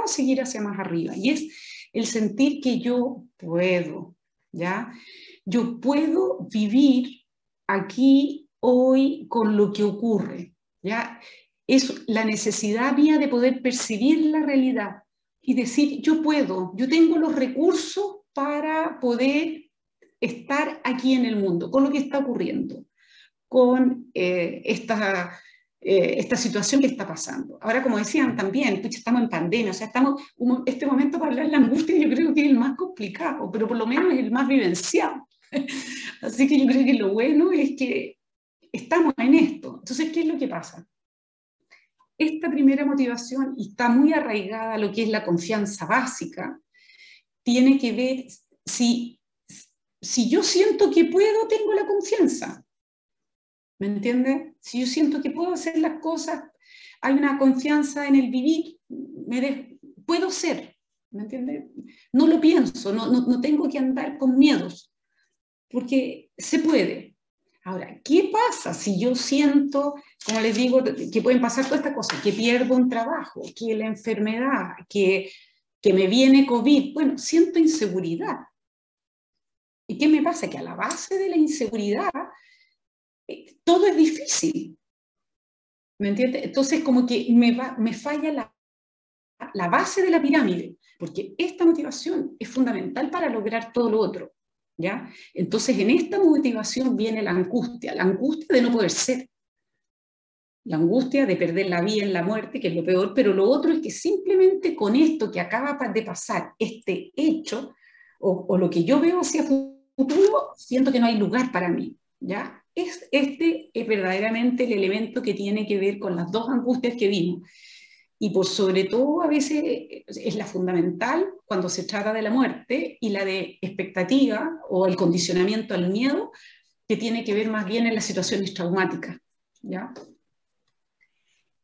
Speaker 4: seguir hacia más arriba, y es el sentir que yo puedo, ¿ya? Yo puedo vivir aquí, hoy, con lo que ocurre, ¿ya? Es la necesidad mía de poder percibir la realidad y decir, yo puedo, yo tengo los recursos para poder estar aquí en el mundo, con lo que está ocurriendo, con esta situación que está pasando. Ahora, como decían también, estamos en pandemia, o sea, este momento para hablar de la angustia yo creo que es el más complicado, pero por lo menos es el más vivenciado. Así que yo creo que lo bueno es que estamos en esto. Entonces, ¿qué es lo que pasa? Esta primera motivación, y está muy arraigada a lo que es la confianza básica, tiene que ver si yo siento que puedo, tengo la confianza. ¿Me entiendes? Si yo siento que puedo hacer las cosas, hay una confianza en el vivir, puedo ser, ¿me entiendes? No lo pienso, no tengo que andar con miedos, porque se puede. Ahora, ¿qué pasa si yo siento, como les digo, que pueden pasar todas estas cosas, que pierdo un trabajo, que la enfermedad, que me viene COVID? Bueno, siento inseguridad. ¿Y qué me pasa? Que a la base de la inseguridad todo es difícil. ¿Me entiendes? Entonces como que me falla la base de la pirámide, porque esta motivación es fundamental para lograr todo lo otro, ¿ya? Entonces en esta motivación viene la angustia de no poder ser, la angustia de perder la vida en la muerte, que es lo peor, pero lo otro es que simplemente con esto que acaba de pasar, este hecho, o lo que yo veo hacia futuro, siento que no hay lugar para mí, ¿ya? Este es verdaderamente el elemento que tiene que ver con las dos angustias que vimos. y por sobre todo a veces es la fundamental cuando se trata de la muerte, y la de expectativa o el condicionamiento al miedo, que tiene que ver más bien en las situaciones traumáticas, ¿ya?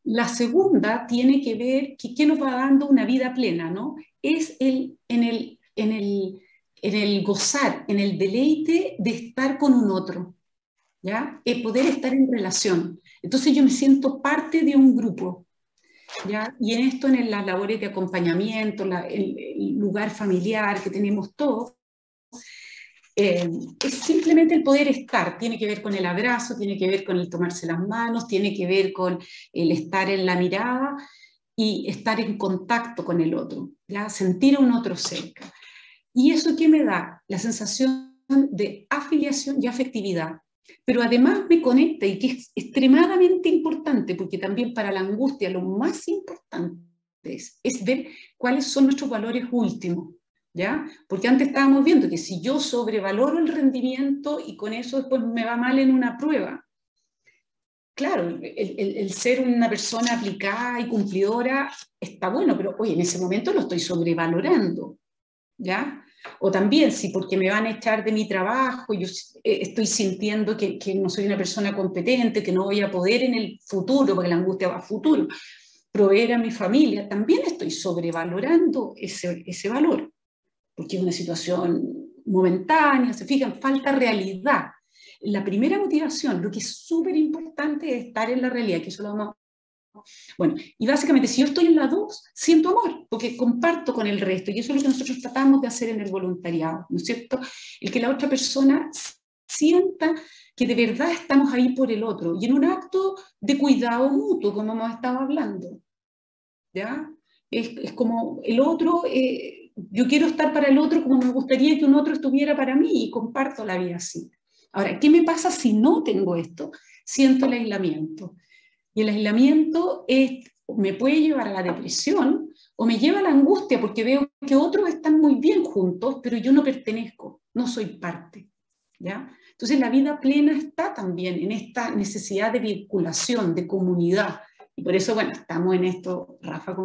Speaker 4: La segunda tiene que ver qué nos va dando una vida plena, ¿no? Es en el gozar, en el deleite de estar con un otro, ¿ya? El poder estar en relación. Entonces yo me siento parte de un grupo, ¿ya? Y en esto, en las labores de acompañamiento, el lugar familiar que tenemos todos, es simplemente el poder estar. Tiene que ver con el abrazo, tiene que ver con el tomarse las manos, tiene que ver con el estar en la mirada y estar en contacto con el otro, ¿ya? Sentir a un otro cerca. ¿Y eso qué me da? La sensación de afiliación y afectividad. Pero además me conecta, y que es extremadamente importante, porque también para la angustia lo más importante es ver cuáles son nuestros valores últimos, ¿ya? Porque antes estábamos viendo que si yo sobrevaloro el rendimiento y con eso después me va mal en una prueba, claro, el ser una persona aplicada y cumplidora está bueno, pero oye, en ese momento lo estoy sobrevalorando, ¿ya? O también, si porque me van a echar de mi trabajo, yo estoy sintiendo que no soy una persona competente, que no voy a poder en el futuro, porque la angustia va a futuro, proveer a mi familia, también estoy sobrevalorando ese valor, porque es una situación momentánea, se fijan, falta realidad. La primera motivación, lo que es súper importante, es estar en la realidad, que eso lo vamos a... Bueno, y básicamente si yo estoy en la 2, siento amor, porque comparto con el resto, y eso es lo que nosotros tratamos de hacer en el voluntariado, ¿no es cierto? El que la otra persona sienta que de verdad estamos ahí por el otro, y en un acto de cuidado mutuo, como hemos estado hablando, ¿ya? Es como el otro, yo quiero estar para el otro como me gustaría que un otro estuviera para mí, y comparto la vida así. Ahora, ¿qué me pasa si no tengo esto? Siento el aislamiento. Y el aislamiento me puede llevar a la depresión o me lleva a la angustia porque veo que otros están muy bien juntos, pero yo no pertenezco, no soy parte, ¿ya? Entonces la vida plena está también en esta necesidad de vinculación, de comunidad. Y por eso, bueno, estamos en esto, Rafa,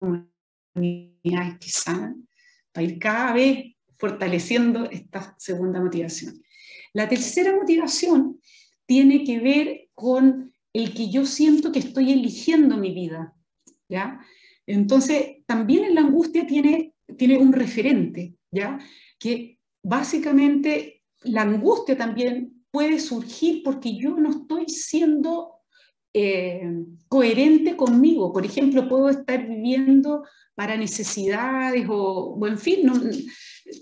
Speaker 4: comunidades que sanan, para ir cada vez fortaleciendo esta segunda motivación. La tercera motivación tiene que ver con el que yo siento que estoy eligiendo mi vida, ¿ya? Entonces, también en la angustia tiene un referente, ¿ya? Que básicamente la angustia también puede surgir porque yo no estoy siendo coherente conmigo. Por ejemplo, puedo estar viviendo para necesidades o en fin, no,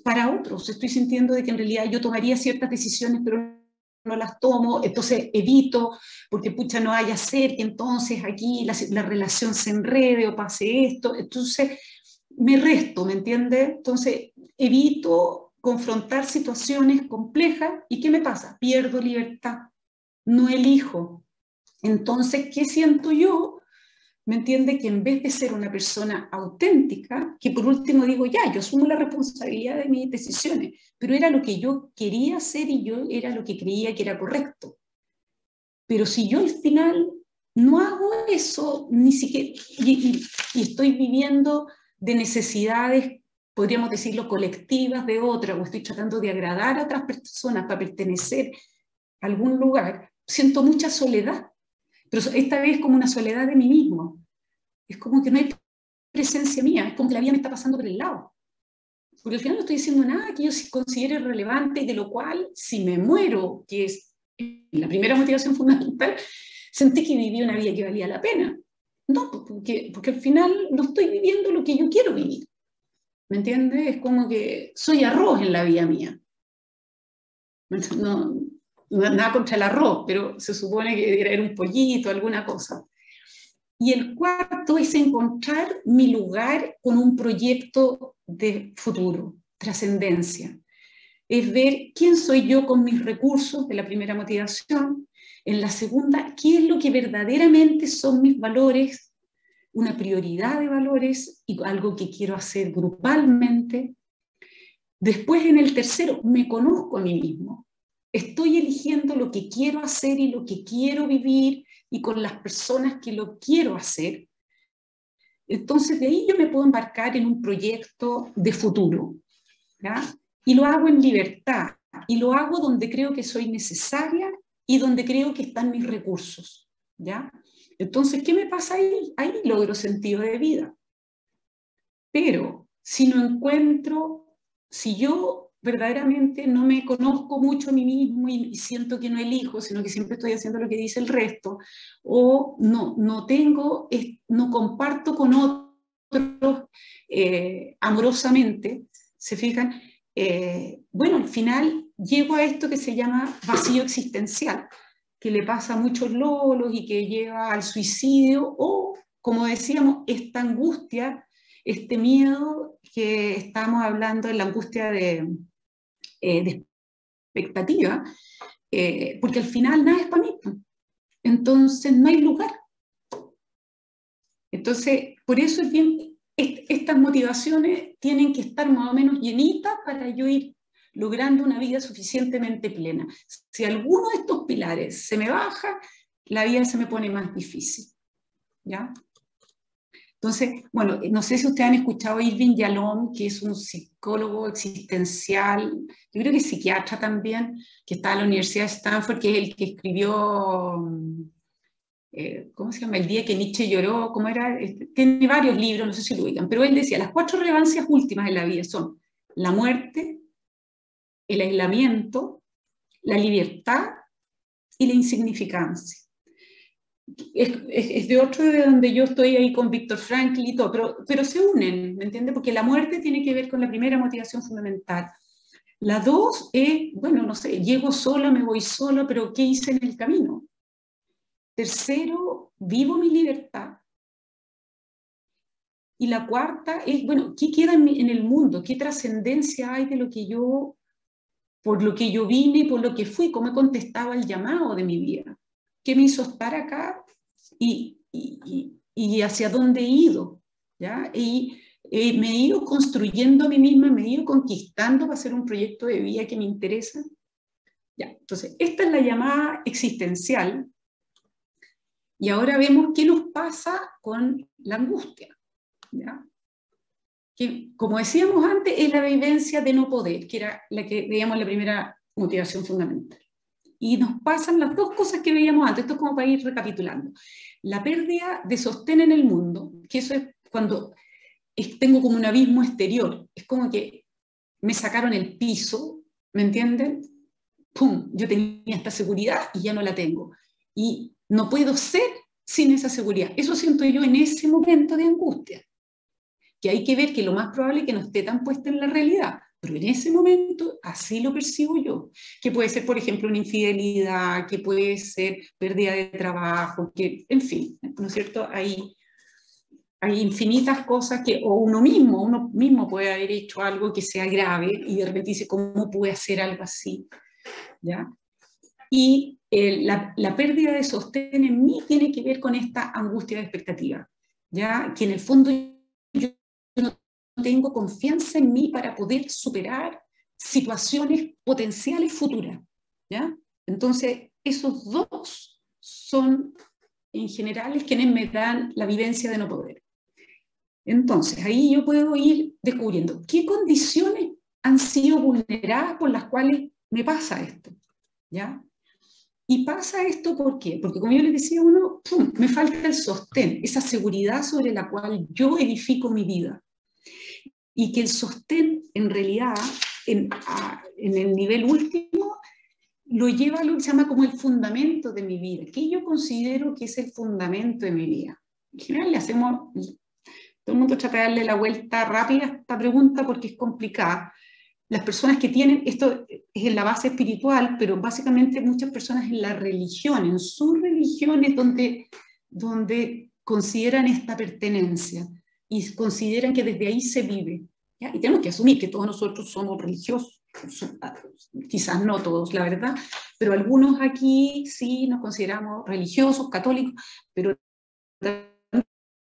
Speaker 4: para otros. Estoy sintiendo de que en realidad yo tomaría ciertas decisiones, pero no las tomo, entonces evito, porque pucha no vaya a ser que entonces aquí la relación se enrede o pase esto, entonces me resto, ¿me entiendes? Entonces evito confrontar situaciones complejas, ¿y qué me pasa? Pierdo libertad, no elijo. Entonces, ¿qué siento yo? ¿Me entiende? Que en vez de ser una persona auténtica, que por último digo, ya, yo asumo la responsabilidad de mis decisiones, pero era lo que yo quería hacer y yo era lo que creía que era correcto. Pero si yo al final no hago eso, ni siquiera, y estoy viviendo de necesidades, podríamos decirlo, colectivas de otra, o estoy tratando de agradar a otras personas para pertenecer a algún lugar, siento mucha soledad. Pero esta vez como una soledad de mí mismo. Es como que no hay presencia mía, es como que la vida me está pasando por el lado. Porque al final no estoy diciendo nada que yo considere relevante, y de lo cual, si me muero, que es la primera motivación fundamental, sentí que viví una vida que valía la pena. No, porque al final no estoy viviendo lo que yo quiero vivir. ¿Me entiendes? Es como que soy arroz en la vida mía. No, nada contra el arroz, pero se supone que era un pollito, alguna cosa. Y el cuarto es encontrar mi lugar con un proyecto de futuro, trascendencia. Es ver quién soy yo con mis recursos, de la primera motivación. En la segunda, qué es lo que verdaderamente son mis valores, una prioridad de valores y algo que quiero hacer grupalmente. Después, en el tercero, me conozco a mí mismo. Estoy eligiendo lo que quiero hacer y lo que quiero vivir y con las personas que lo quiero hacer. Entonces de ahí yo me puedo embarcar en un proyecto de futuro, ¿ya? Y lo hago en libertad, y lo hago donde creo que soy necesaria y donde creo que están mis recursos, ¿ya? Entonces, ¿qué me pasa ahí? Ahí logro sentido de vida. Pero si no encuentro, si yo verdaderamente no me conozco mucho a mí mismo y siento que no elijo, sino que siempre estoy haciendo lo que dice el resto, o no comparto con otros amorosamente, ¿se fijan? Bueno, al final llego a esto que se llama vacío existencial, que le pasa a muchos lolos y que lleva al suicidio, o, como decíamos, esta angustia, este miedo que estamos hablando, de la angustia de expectativa, porque al final nada es para mí, entonces no hay lugar. Entonces, por eso es bien, estas motivaciones tienen que estar más o menos llenitas para yo ir logrando una vida suficientemente plena. Si alguno de estos pilares se me baja, la vida se me pone más difícil, ¿ya? Entonces, bueno, no sé si ustedes han escuchado a Irving Yalom, que es un psicólogo existencial, yo creo que es psiquiatra también, que está en la Universidad de Stanford, que es el que escribió, ¿cómo se llama? El día que Nietzsche lloró, ¿cómo era? Tiene varios libros, no sé si lo ubican, pero él decía, las 4 relevancias últimas de la vida son la muerte, el aislamiento, la libertad y la insignificancia. Es de otro de donde yo estoy ahí con Viktor Frankl y todo, pero se unen, ¿me entiendes? Porque la muerte tiene que ver con la primera motivación fundamental. La 2 es, bueno, no sé, llego sola, me voy sola, pero ¿qué hice en el camino? Tercero, vivo mi libertad. Y la 4 es, bueno, ¿qué queda en el mundo? ¿Qué trascendencia hay de lo que yo, por lo que yo vine, por lo que fui? ¿Cómo he contestado al llamado de mi vida? ¿Qué me hizo estar acá? Y hacia dónde he ido, ¿ya? Y me he ido construyendo a mí misma, me he ido conquistando para hacer un proyecto de vida que me interesa. Ya, entonces, esta es la llamada existencial. Y ahora vemos qué nos pasa con la angustia, ¿ya? Que, como decíamos antes, es la vivencia de no poder, que era la que veíamos la primera motivación fundamental. Y nos pasan las 2 cosas que veíamos antes, esto es como para ir recapitulando. La pérdida de sostén en el mundo, que eso es cuando tengo como un abismo exterior, es como que me sacaron el piso, ¿me entienden? ¡Pum! Yo tenía esta seguridad y ya no la tengo. Y no puedo ser sin esa seguridad. Eso siento yo en ese momento de angustia, que hay que ver que lo más probable es que no esté tan puesta en la realidad, pero en ese momento así lo percibo yo, que puede ser, por ejemplo, una infidelidad, que puede ser pérdida de trabajo, que, en fin, ¿no es cierto? Hay infinitas cosas que, o uno mismo puede haber hecho algo que sea grave y de repente dice, ¿cómo pude hacer algo así? ¿Ya? Y la pérdida de sostén en mí tiene que ver con esta angustia de expectativa, ¿ya? Que en el fondo yo no tengo confianza en mí para poder superar situaciones potenciales futuras, ¿ya? Entonces, esos 2 son, en general, quienes me dan la vivencia de no poder. Entonces, ahí yo puedo ir descubriendo qué condiciones han sido vulneradas por las cuales me pasa esto, ¿ya? Y pasa esto, ¿por qué? Porque, como yo les decía a uno, ¡pum!, me falta el sostén, esa seguridad sobre la cual yo edifico mi vida. Y que el sostén, en realidad, en el nivel último, lo lleva a lo que se llama como el fundamento de mi vida, que yo considero que es el fundamento de mi vida. En general todo el mundo trata de darle la vuelta rápida a esta pregunta porque es complicada. Las personas que tienen, esto es en la base espiritual, pero básicamente muchas personas en la religión, en sus religiones donde consideran esta pertenencia y consideran que desde ahí se vive, ¿ya? Y tenemos que asumir que todos nosotros somos religiosos, quizás no todos, la verdad, pero algunos aquí sí nos consideramos religiosos, católicos, pero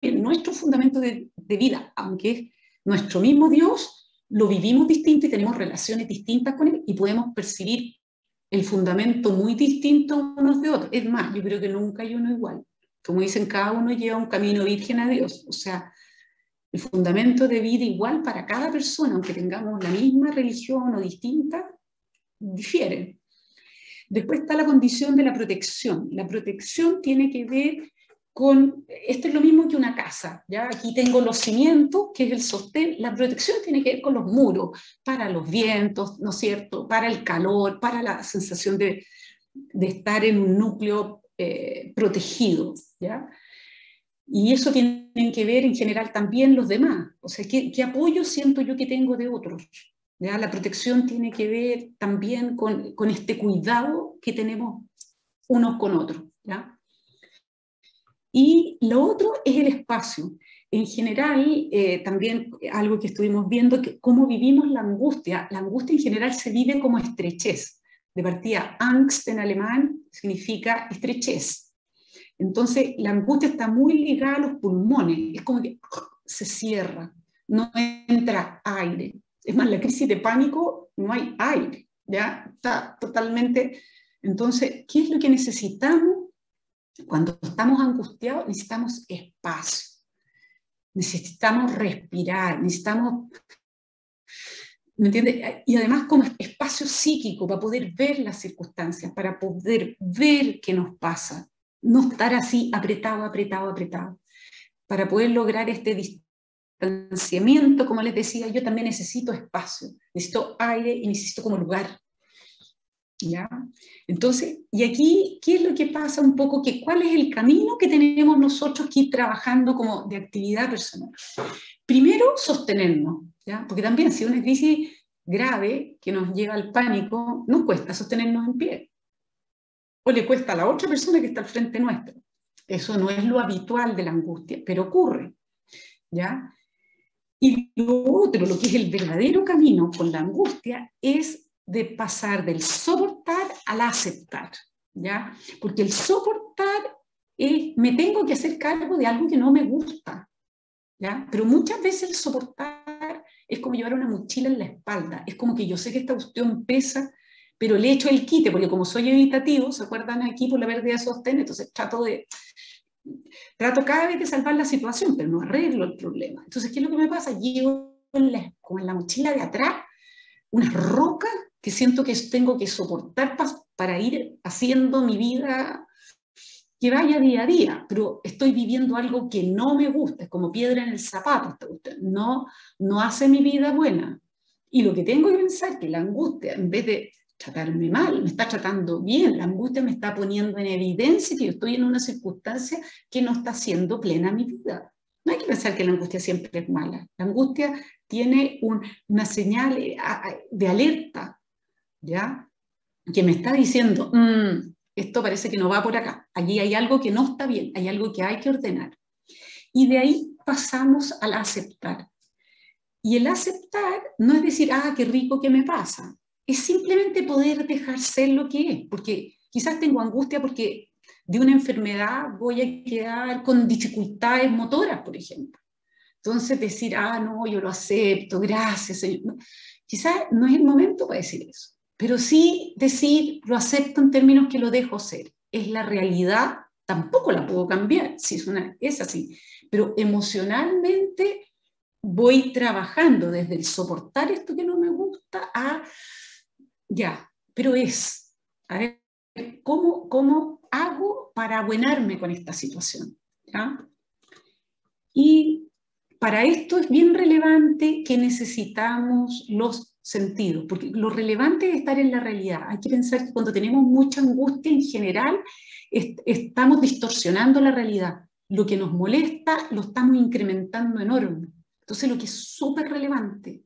Speaker 4: nuestro fundamento de vida, aunque es nuestro mismo Dios, lo vivimos distinto y tenemos relaciones distintas con él y podemos percibir el fundamento muy distinto unos de otros. Es más, yo creo que nunca hay uno igual, Como dicen, cada uno lleva un camino virgen a Dios. O sea, el fundamento de vida igual para cada persona, aunque tengamos la misma religión o distinta, difieren. Después está la condición de la protección. La protección tiene que ver con, esto es lo mismo que una casa, ¿ya? Aquí tengo los cimientos, que es el sostén. La protección tiene que ver con los muros, para los vientos, ¿no es cierto?, para el calor, para la sensación de estar en un núcleo protegido, ¿ya? Y eso tiene que ver en general también los demás. O sea, ¿qué apoyo siento yo que tengo de otros? ¿Ya? La protección tiene que ver también con este cuidado que tenemos unos con otros, ¿ya? Y lo otro es el espacio. En general, también algo que estuvimos viendo, que cómo vivimos la angustia. La angustia en general se vive como estrechez. De partida, Angst en alemán significa estrechez. Entonces, la angustia está muy ligada a los pulmones. Es como que se cierra, no entra aire. Es más, la crisis de pánico, no hay aire, ¿ya? Está totalmente... Entonces, ¿qué es lo que necesitamos? Cuando estamos angustiados, necesitamos espacio. Necesitamos respirar, necesitamos... ¿Me entiendes? Y además como espacio psíquico para poder ver las circunstancias, para poder ver qué nos pasa. No estar así apretado, apretado, apretado. Para poder lograr este distanciamiento, como les decía, yo también necesito espacio, necesito aire y necesito como lugar. ¿Ya? Entonces, y aquí, ¿qué es lo que pasa un poco? ¿Cuál es el camino que tenemos nosotros que ir trabajando como de actividad personal? Primero, sostenernos, ¿ya? Porque también si una crisis grave que nos lleva al pánico, nos cuesta sostenernos en pie. O le cuesta a la otra persona que está al frente nuestro. Eso no es lo habitual de la angustia, pero ocurre, ¿ya? Y lo otro, lo que es el verdadero camino con la angustia, es de pasar del soportar al aceptar, ¿ya? Porque el soportar es, me tengo que hacer cargo de algo que no me gusta, ¿ya? Pero muchas veces el soportar es como llevar una mochila en la espalda, es como que yo sé que esta cuestión pesa, pero le echo el quite, porque como soy evitativo, ¿se acuerdan aquí por la pérdida de sostén? Entonces trato cada vez de salvar la situación, pero no arreglo el problema. Entonces, ¿qué es lo que me pasa? Llevo como en la mochila de atrás unas rocas que siento que tengo que soportar para ir haciendo mi vida que vaya día a día, pero estoy viviendo algo que no me gusta, es como piedra en el zapato, no hace mi vida buena. Y lo que tengo que pensar es que la angustia, en vez de tratarme mal, me está tratando bien, la angustia me está poniendo en evidencia que yo estoy en una circunstancia que no está siendo plena mi vida. No hay que pensar que la angustia siempre es mala, la angustia tiene una señal de alerta, ¿ya? Que me está diciendo, esto parece que no va por acá, allí hay algo que no está bien, hay algo que hay que ordenar. Y de ahí pasamos al aceptar. Y el aceptar no es decir, qué rico que me pasa, es simplemente poder dejar ser lo que es, porque quizás tengo angustia porque de una enfermedad voy a quedar con dificultades motoras, por ejemplo. Entonces decir, no, yo lo acepto, gracias, Señor. No, quizás no es el momento para decir eso. Pero sí decir, lo acepto en términos que lo dejo ser. Es la realidad, tampoco la puedo cambiar, si es así. Pero emocionalmente voy trabajando desde el soportar esto que no me gusta pero a ver, ¿cómo hago para abuenarme con esta situación? ¿Ya? Y para esto es bien relevante que necesitamos los sentidos, porque lo relevante es estar en la realidad. Hay que pensar que cuando tenemos mucha angustia en general, estamos distorsionando la realidad. Lo que nos molesta lo estamos incrementando enorme. Entonces lo que es súper relevante,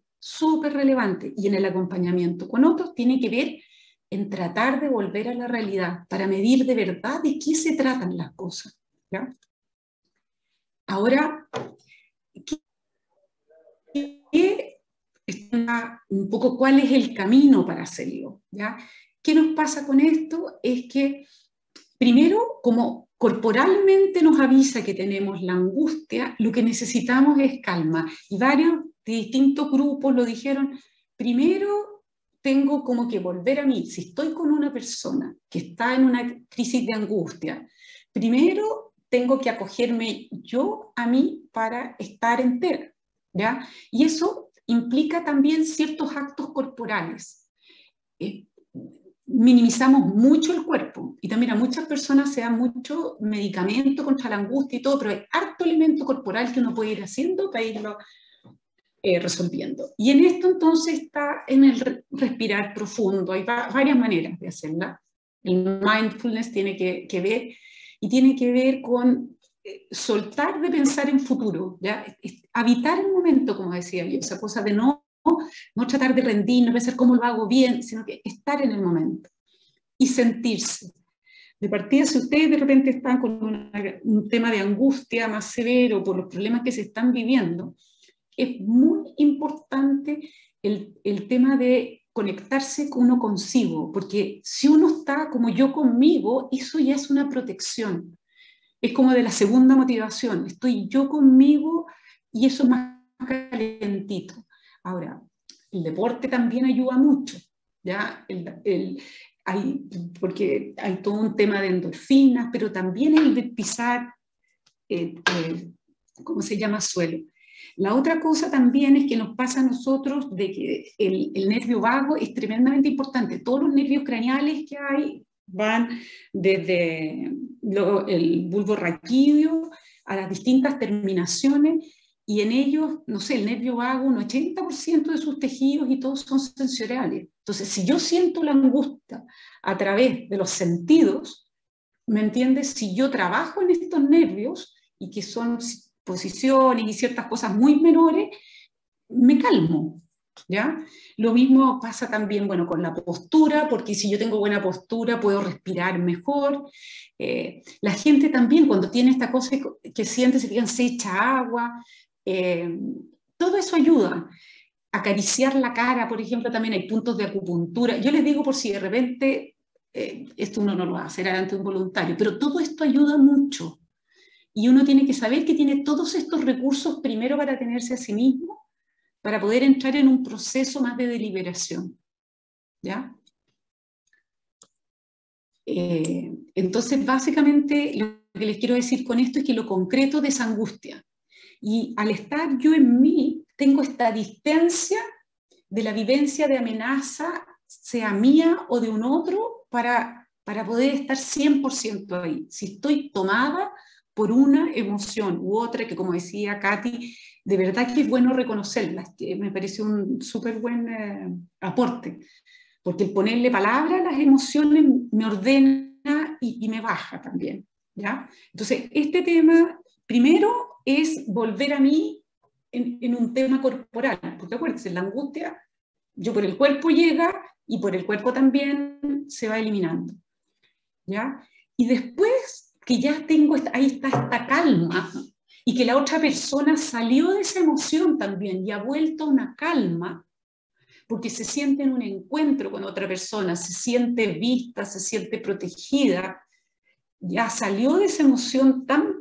Speaker 4: y en el acompañamiento con otros tiene que ver en tratar de volver a la realidad para medir de verdad de qué se tratan las cosas, ¿ya? Ahora, un poco cuál es el camino para hacerlo, ¿ya? ¿Qué nos pasa con esto? Es que primero, como corporalmente nos avisa que tenemos la angustia, lo que necesitamos es calma. Y varios de distintos grupos lo dijeron, primero tengo como que volver a mí. Si estoy con una persona que está en una crisis de angustia, primero tengo que acogerme yo a mí para estar entera, ¿ya? Y eso implica también ciertos actos corporales. Minimizamos mucho el cuerpo y también a muchas personas se da mucho medicamento contra la angustia y todo, pero hay harto elemento corporal que uno puede ir haciendo para irlo resolviendo. Y en esto entonces está en el respirar profundo. Hay varias maneras de hacerla. El mindfulness tiene que ver, y tiene que ver con soltar de pensar en futuro, ¿ya? Habitar el momento, como decía yo, esa cosa de no tratar de rendir, no pensar cómo lo hago bien, sino que estar en el momento y sentirse. De partida, si ustedes de repente están con un tema de angustia más severo por los problemas que se están viviendo, es muy importante el tema de conectarse uno consigo, porque si uno está como yo conmigo, eso ya es una protección. Es como de la segunda motivación, estoy yo conmigo y eso es más calentito. Ahora, el deporte también ayuda mucho, ¿ya? Porque hay todo un tema de endorfinas, pero también el de pisar, ¿cómo se llama? Suelo. La otra cosa también es que nos pasa a nosotros de que el nervio vago es tremendamente importante. Todos los nervios craneales que hay van desde el bulbo raquídeo a las distintas terminaciones, y en ellos, no sé, el nervio vago, un 80% de sus tejidos y todos son sensoriales. Entonces, si yo siento la angustia a través de los sentidos, ¿me entiendes? Si yo trabajo en estos nervios, y que son posiciones y ciertas cosas muy menores, me calmo, ¿ya? Lo mismo pasa también, bueno, con la postura, porque si yo tengo buena postura puedo respirar mejor. La gente también, cuando tiene esta cosa que siente, se echa agua, todo eso ayuda. Acariciar la cara, por ejemplo, también hay puntos de acupuntura. Yo les digo, por si de repente, esto uno no lo va a hacer delante de un voluntario, pero todo esto ayuda mucho. Y uno tiene que saber que tiene todos estos recursos primero para tenerse a sí mismo, para poder entrar en un proceso más de deliberación, ¿ya? Entonces, básicamente, lo que les quiero decir con esto es que lo concreto de esa angustia. Y al estar yo en mí, tengo esta distancia de la vivencia de amenaza, sea mía o de un otro, para poder estar 100% ahí. Si estoy tomada por una emoción u otra, que como decía Katy, de verdad que es bueno reconocerlas, que me parece un súper buen aporte, porque el ponerle palabra a las emociones me ordena y me baja también, ¿ya? Entonces, este tema, primero, es volver a mí en un tema corporal, porque acuérdense, la angustia, yo por el cuerpo llega y por el cuerpo también se va eliminando, ¿ya? Y después que ya tengo, ahí está esta calma, y que la otra persona salió de esa emoción también y ha vuelto a una calma, porque se siente en un encuentro con otra persona, se siente vista, se siente protegida, ya salió de esa emoción tan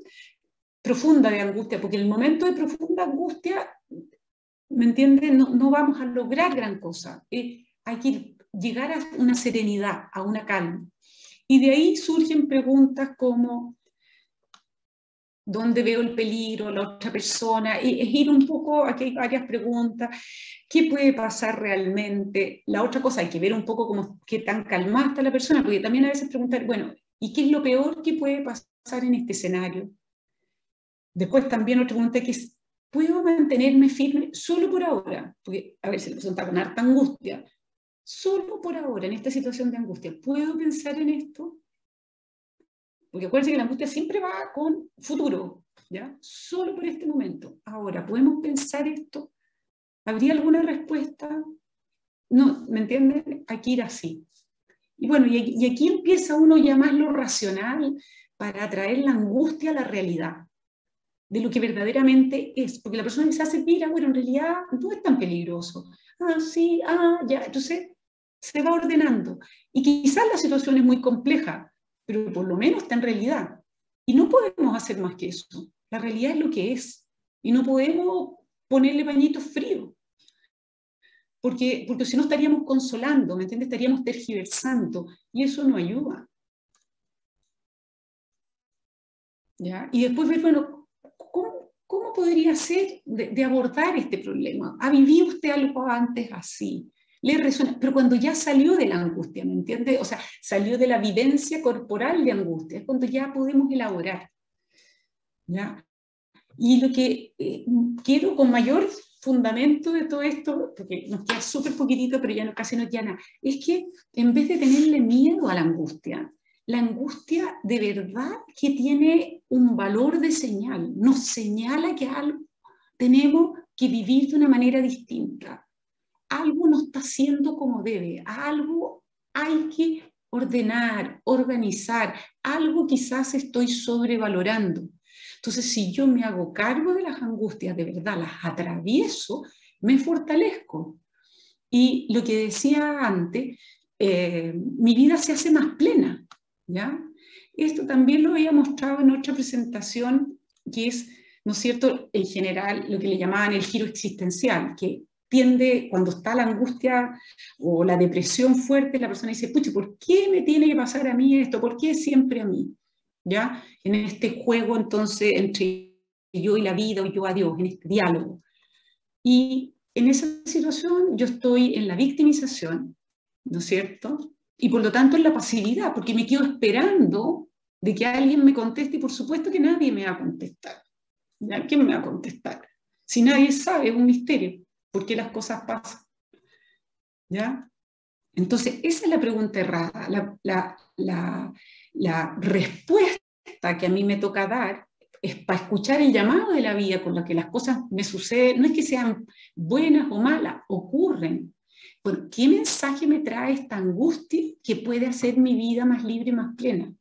Speaker 4: profunda de angustia, porque en el momento de profunda angustia, ¿me entiendes? No vamos a lograr gran cosa. Hay que llegar a una serenidad, a una calma. Y de ahí surgen preguntas como, ¿dónde veo el peligro, la otra persona? Es ir un poco, aquí hay varias preguntas. ¿Qué puede pasar realmente? La otra cosa, hay que ver un poco como qué tan calmada está la persona, porque también a veces preguntar, bueno, ¿y qué es lo peor que puede pasar en este escenario? Después también otra pregunta que es, ¿puedo mantenerme firme solo por ahora? Porque a ver, si la persona está con harta angustia, solo por ahora, en esta situación de angustia, ¿puedo pensar en esto? Porque acuérdense que la angustia siempre va con futuro, ¿ya? Solo por este momento. Ahora, ¿podemos pensar esto? ¿Habría alguna respuesta? No, ¿me entienden? Hay que ir así. Y bueno, y aquí empieza uno ya más lo racional para atraer la angustia a la realidad, de lo que verdaderamente es. Porque la persona que se hace, mira, bueno, en realidad no es tan peligroso. Ah, sí, ya. Entonces se va ordenando. Y quizás la situación es muy compleja, pero por lo menos está en realidad. Y no podemos hacer más que eso. La realidad es lo que es. Y no podemos ponerle pañitos fríos. Porque si no estaríamos consolando, ¿me entiendes? Estaríamos tergiversando. Y eso no ayuda. ¿ya? Y después ver, bueno, ¿cómo podría ser de abordar este problema? ¿Ha vivido usted algo antes así? ¿Le resuena? Pero cuando ya salió de la angustia, ¿me entiende? O sea, salió de la vivencia corporal de angustia, es cuando ya podemos elaborar, ¿ya? Y lo que quiero con mayor fundamento de todo esto, porque nos queda súper poquitito, pero ya casi no queda nada, es que en vez de tenerle miedo a la angustia de verdad que tiene un valor de señal, nos señala que algo tenemos que vivir de una manera distinta. Algo no está haciendo como debe, algo hay que ordenar, organizar, algo quizás estoy sobrevalorando. Entonces, si yo me hago cargo de las angustias, de verdad las atravieso, me fortalezco. Y lo que decía antes, mi vida se hace más plena, ¿ya? Esto también lo había mostrado en otra presentación, que es, ¿no es cierto?, en general lo que le llamaban el giro existencial, que tiende, cuando está la angustia o la depresión fuerte, la persona dice, pucha, ¿por qué me tiene que pasar a mí esto? ¿Por qué siempre a mí? ¿Ya? En este juego, entonces, entre yo y la vida, o yo a Dios, en este diálogo. Y en esa situación yo estoy en la victimización, ¿no es cierto? Y por lo tanto en la pasividad, porque me quedo esperando de que alguien me conteste, y por supuesto que nadie me va a contestar. ¿Ya? ¿Quién me va a contestar? Si nadie sabe, es un misterio, por qué las cosas pasan. ¿Ya? Entonces, esa es la pregunta errada. La respuesta que a mí me toca dar es para escuchar el llamado de la vida con la que las cosas me suceden. No es que sean buenas o malas, ocurren. ¿Por qué mensaje me trae esta angustia que puede hacer mi vida más libre y más plena?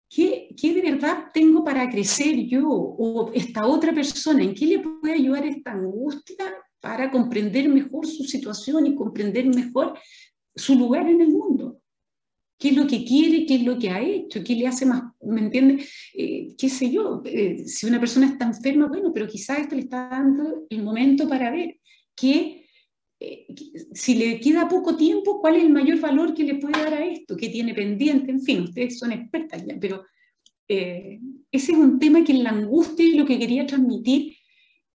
Speaker 4: ¿Qué de verdad tengo para crecer yo o esta otra persona? ¿En qué le puede ayudar esta angustia para comprender mejor su situación y comprender mejor su lugar en el mundo? ¿Qué es lo que quiere? ¿Qué es lo que ha hecho? ¿Qué le hace más? ¿Me entiende? ¿Qué sé yo? Si una persona está enferma, bueno, pero quizás esto le está dando el momento para ver que si le queda poco tiempo, ¿cuál es el mayor valor que le puede dar a esto? ¿Qué tiene pendiente? En fin, ustedes son expertas ya, pero ese es un tema que en la angustia y lo que quería transmitir,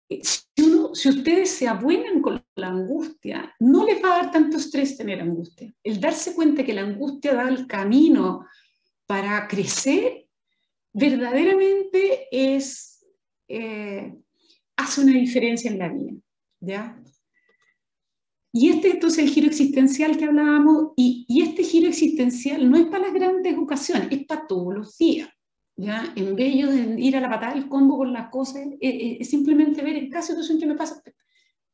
Speaker 4: si ustedes se abuenan con la angustia, no les va a dar tanto estrés tener angustia. El darse cuenta que la angustia da el camino para crecer, verdaderamente hace una diferencia en la vida, ¿ya? Y entonces el giro existencial que hablábamos, y este giro existencial no es para las grandes ocasiones, es para todos los días. ¿Ya? En vez de ir a la patada del combo con las cosas, es simplemente ver en cada situación que me pasa.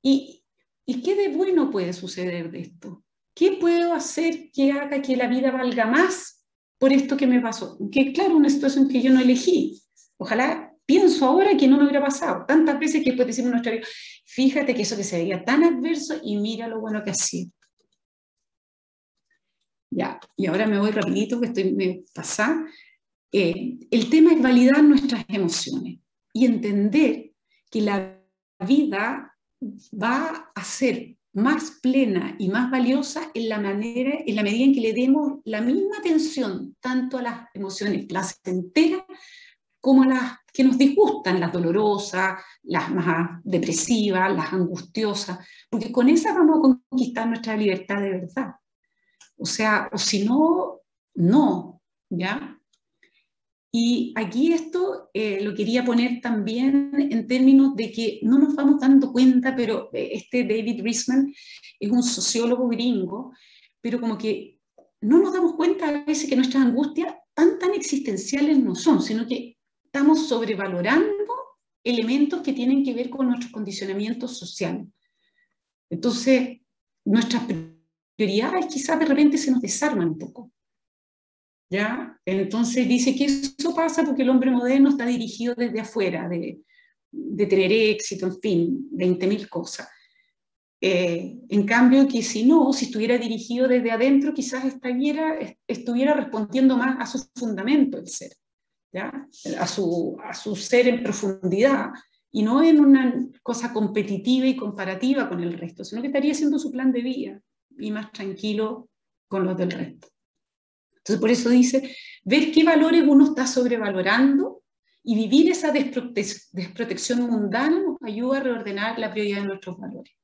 Speaker 4: ¿Y qué de bueno puede suceder de esto? ¿Qué puedo hacer que haga que la vida valga más por esto que me pasó? Que claro, una situación que yo no elegí. Ojalá pienso ahora que no me hubiera pasado. Tantas veces que después decimos en nuestra vida, fíjate que eso que se veía tan adverso y mira lo bueno que ha sido. Ya, y ahora me voy rapidito que estoy medio pasada. El tema es validar nuestras emociones y entender que la vida va a ser más plena y más valiosa en la medida en que le demos la misma atención tanto a las emociones placenteras como a las que nos disgustan, las dolorosas, las más depresivas, las angustiosas, porque con esas vamos a conquistar nuestra libertad de verdad. O sea, o si no, no, ¿ya? Y aquí esto lo quería poner también en términos de que no nos vamos dando cuenta, pero David Riesman es un sociólogo gringo, pero como que no nos damos cuenta a veces que nuestras angustias tan existenciales no son, sino que estamos sobrevalorando elementos que tienen que ver con nuestros condicionamientos sociales. Entonces, nuestras prioridades quizás de repente se nos desarman un poco. ¿Ya? Entonces dice que eso pasa porque el hombre moderno está dirigido desde afuera, de tener éxito, en fin, 20.000 cosas. En cambio, que si estuviera dirigido desde adentro, quizás estuviera respondiendo más a su fundamento el ser, ¿ya? A su ser en profundidad, y no en una cosa competitiva y comparativa con el resto, sino que estaría haciendo su plan de vida y más tranquilo con los del resto. Entonces, por eso dice, ver qué valores uno está sobrevalorando y vivir esa desprotección mundana nos ayuda a reordenar la prioridad de nuestros valores.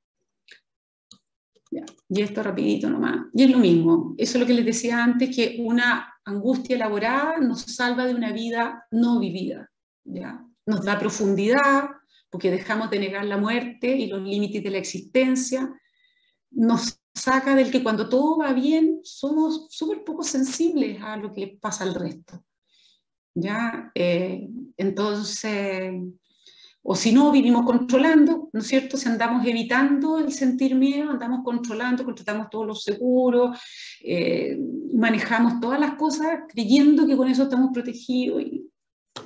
Speaker 4: Ya, y esto rapidito nomás. Y es lo mismo, eso es lo que les decía antes, que una angustia elaborada nos salva de una vida no vivida. ¿Ya? Nos da profundidad, porque dejamos de negar la muerte y los límites de la existencia. Nos saca del que cuando todo va bien somos súper poco sensibles a lo que pasa al resto. ¿Ya? Entonces, o si no, vivimos controlando, ¿no es cierto? Si andamos evitando el sentir miedo, andamos controlando, contratamos todos los seguros, manejamos todas las cosas creyendo que con eso estamos protegidos. Y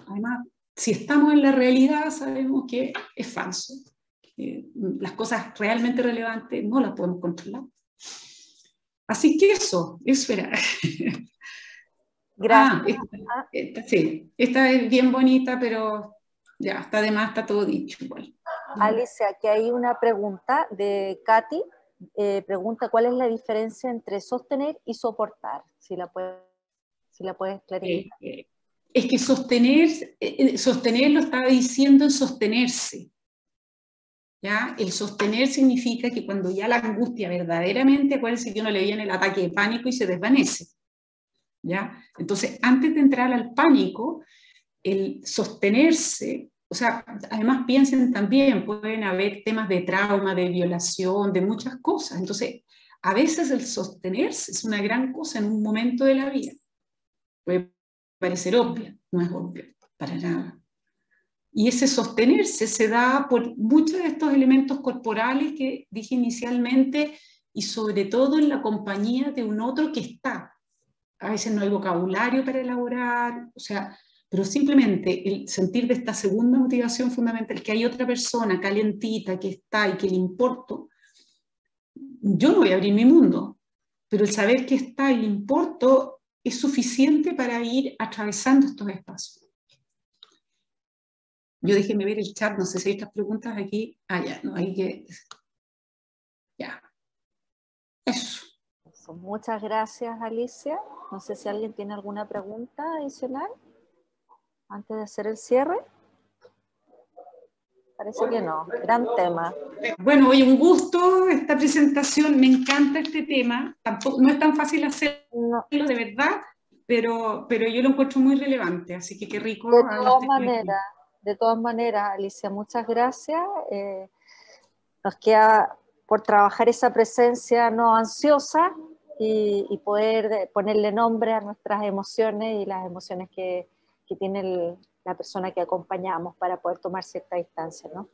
Speaker 4: además, si estamos en la realidad, sabemos que es falso. Las cosas realmente relevantes no las podemos controlar. Así que eso era.
Speaker 3: Gracias.
Speaker 4: Esta es bien bonita, pero ya, está de más, está todo dicho igual.
Speaker 3: Alicia, aquí hay una pregunta de Katy. Pregunta, ¿cuál es la diferencia entre sostener y soportar? Si la puedes clarificar.
Speaker 4: Es que sostener lo estaba diciendo en sostenerse. ¿Ya? El sostener significa que cuando ya la angustia verdaderamente, acuérdense que uno le viene el ataque de pánico y se desvanece. ¿Ya? Entonces, antes de entrar al pánico, el sostenerse, o sea, además piensen también, pueden haber temas de trauma, de violación, de muchas cosas. Entonces, a veces el sostenerse es una gran cosa en un momento de la vida. Puede parecer obvia, no es obvio, para nada. Y ese sostenerse se da por muchos de estos elementos corporales que dije inicialmente y sobre todo en la compañía de un otro que está. A veces no hay vocabulario para elaborar, o sea, pero simplemente el sentir de esta segunda motivación fundamental, que hay otra persona calientita que está y que le importo, yo no voy a abrir mi mundo, pero el saber que está y le importo es suficiente para ir atravesando estos espacios. Yo déjenme ver el chat, no sé si hay estas preguntas aquí. Ya, no hay que... Ya. Eso.
Speaker 3: Muchas gracias, Alicia. No sé si alguien tiene alguna pregunta adicional antes de hacer el cierre. Parece que no. Gran tema.
Speaker 4: Bueno, hoy un gusto esta presentación. Me encanta este tema. Tampoco, no es tan fácil hacerlo de verdad, pero yo lo encuentro muy relevante. Así que qué rico.
Speaker 3: De todas maneras, Alicia, muchas gracias. Nos queda por trabajar esa presencia no ansiosa y poder ponerle nombre a nuestras emociones y las emociones que tiene la persona que acompañamos para poder tomar cierta distancia, ¿no?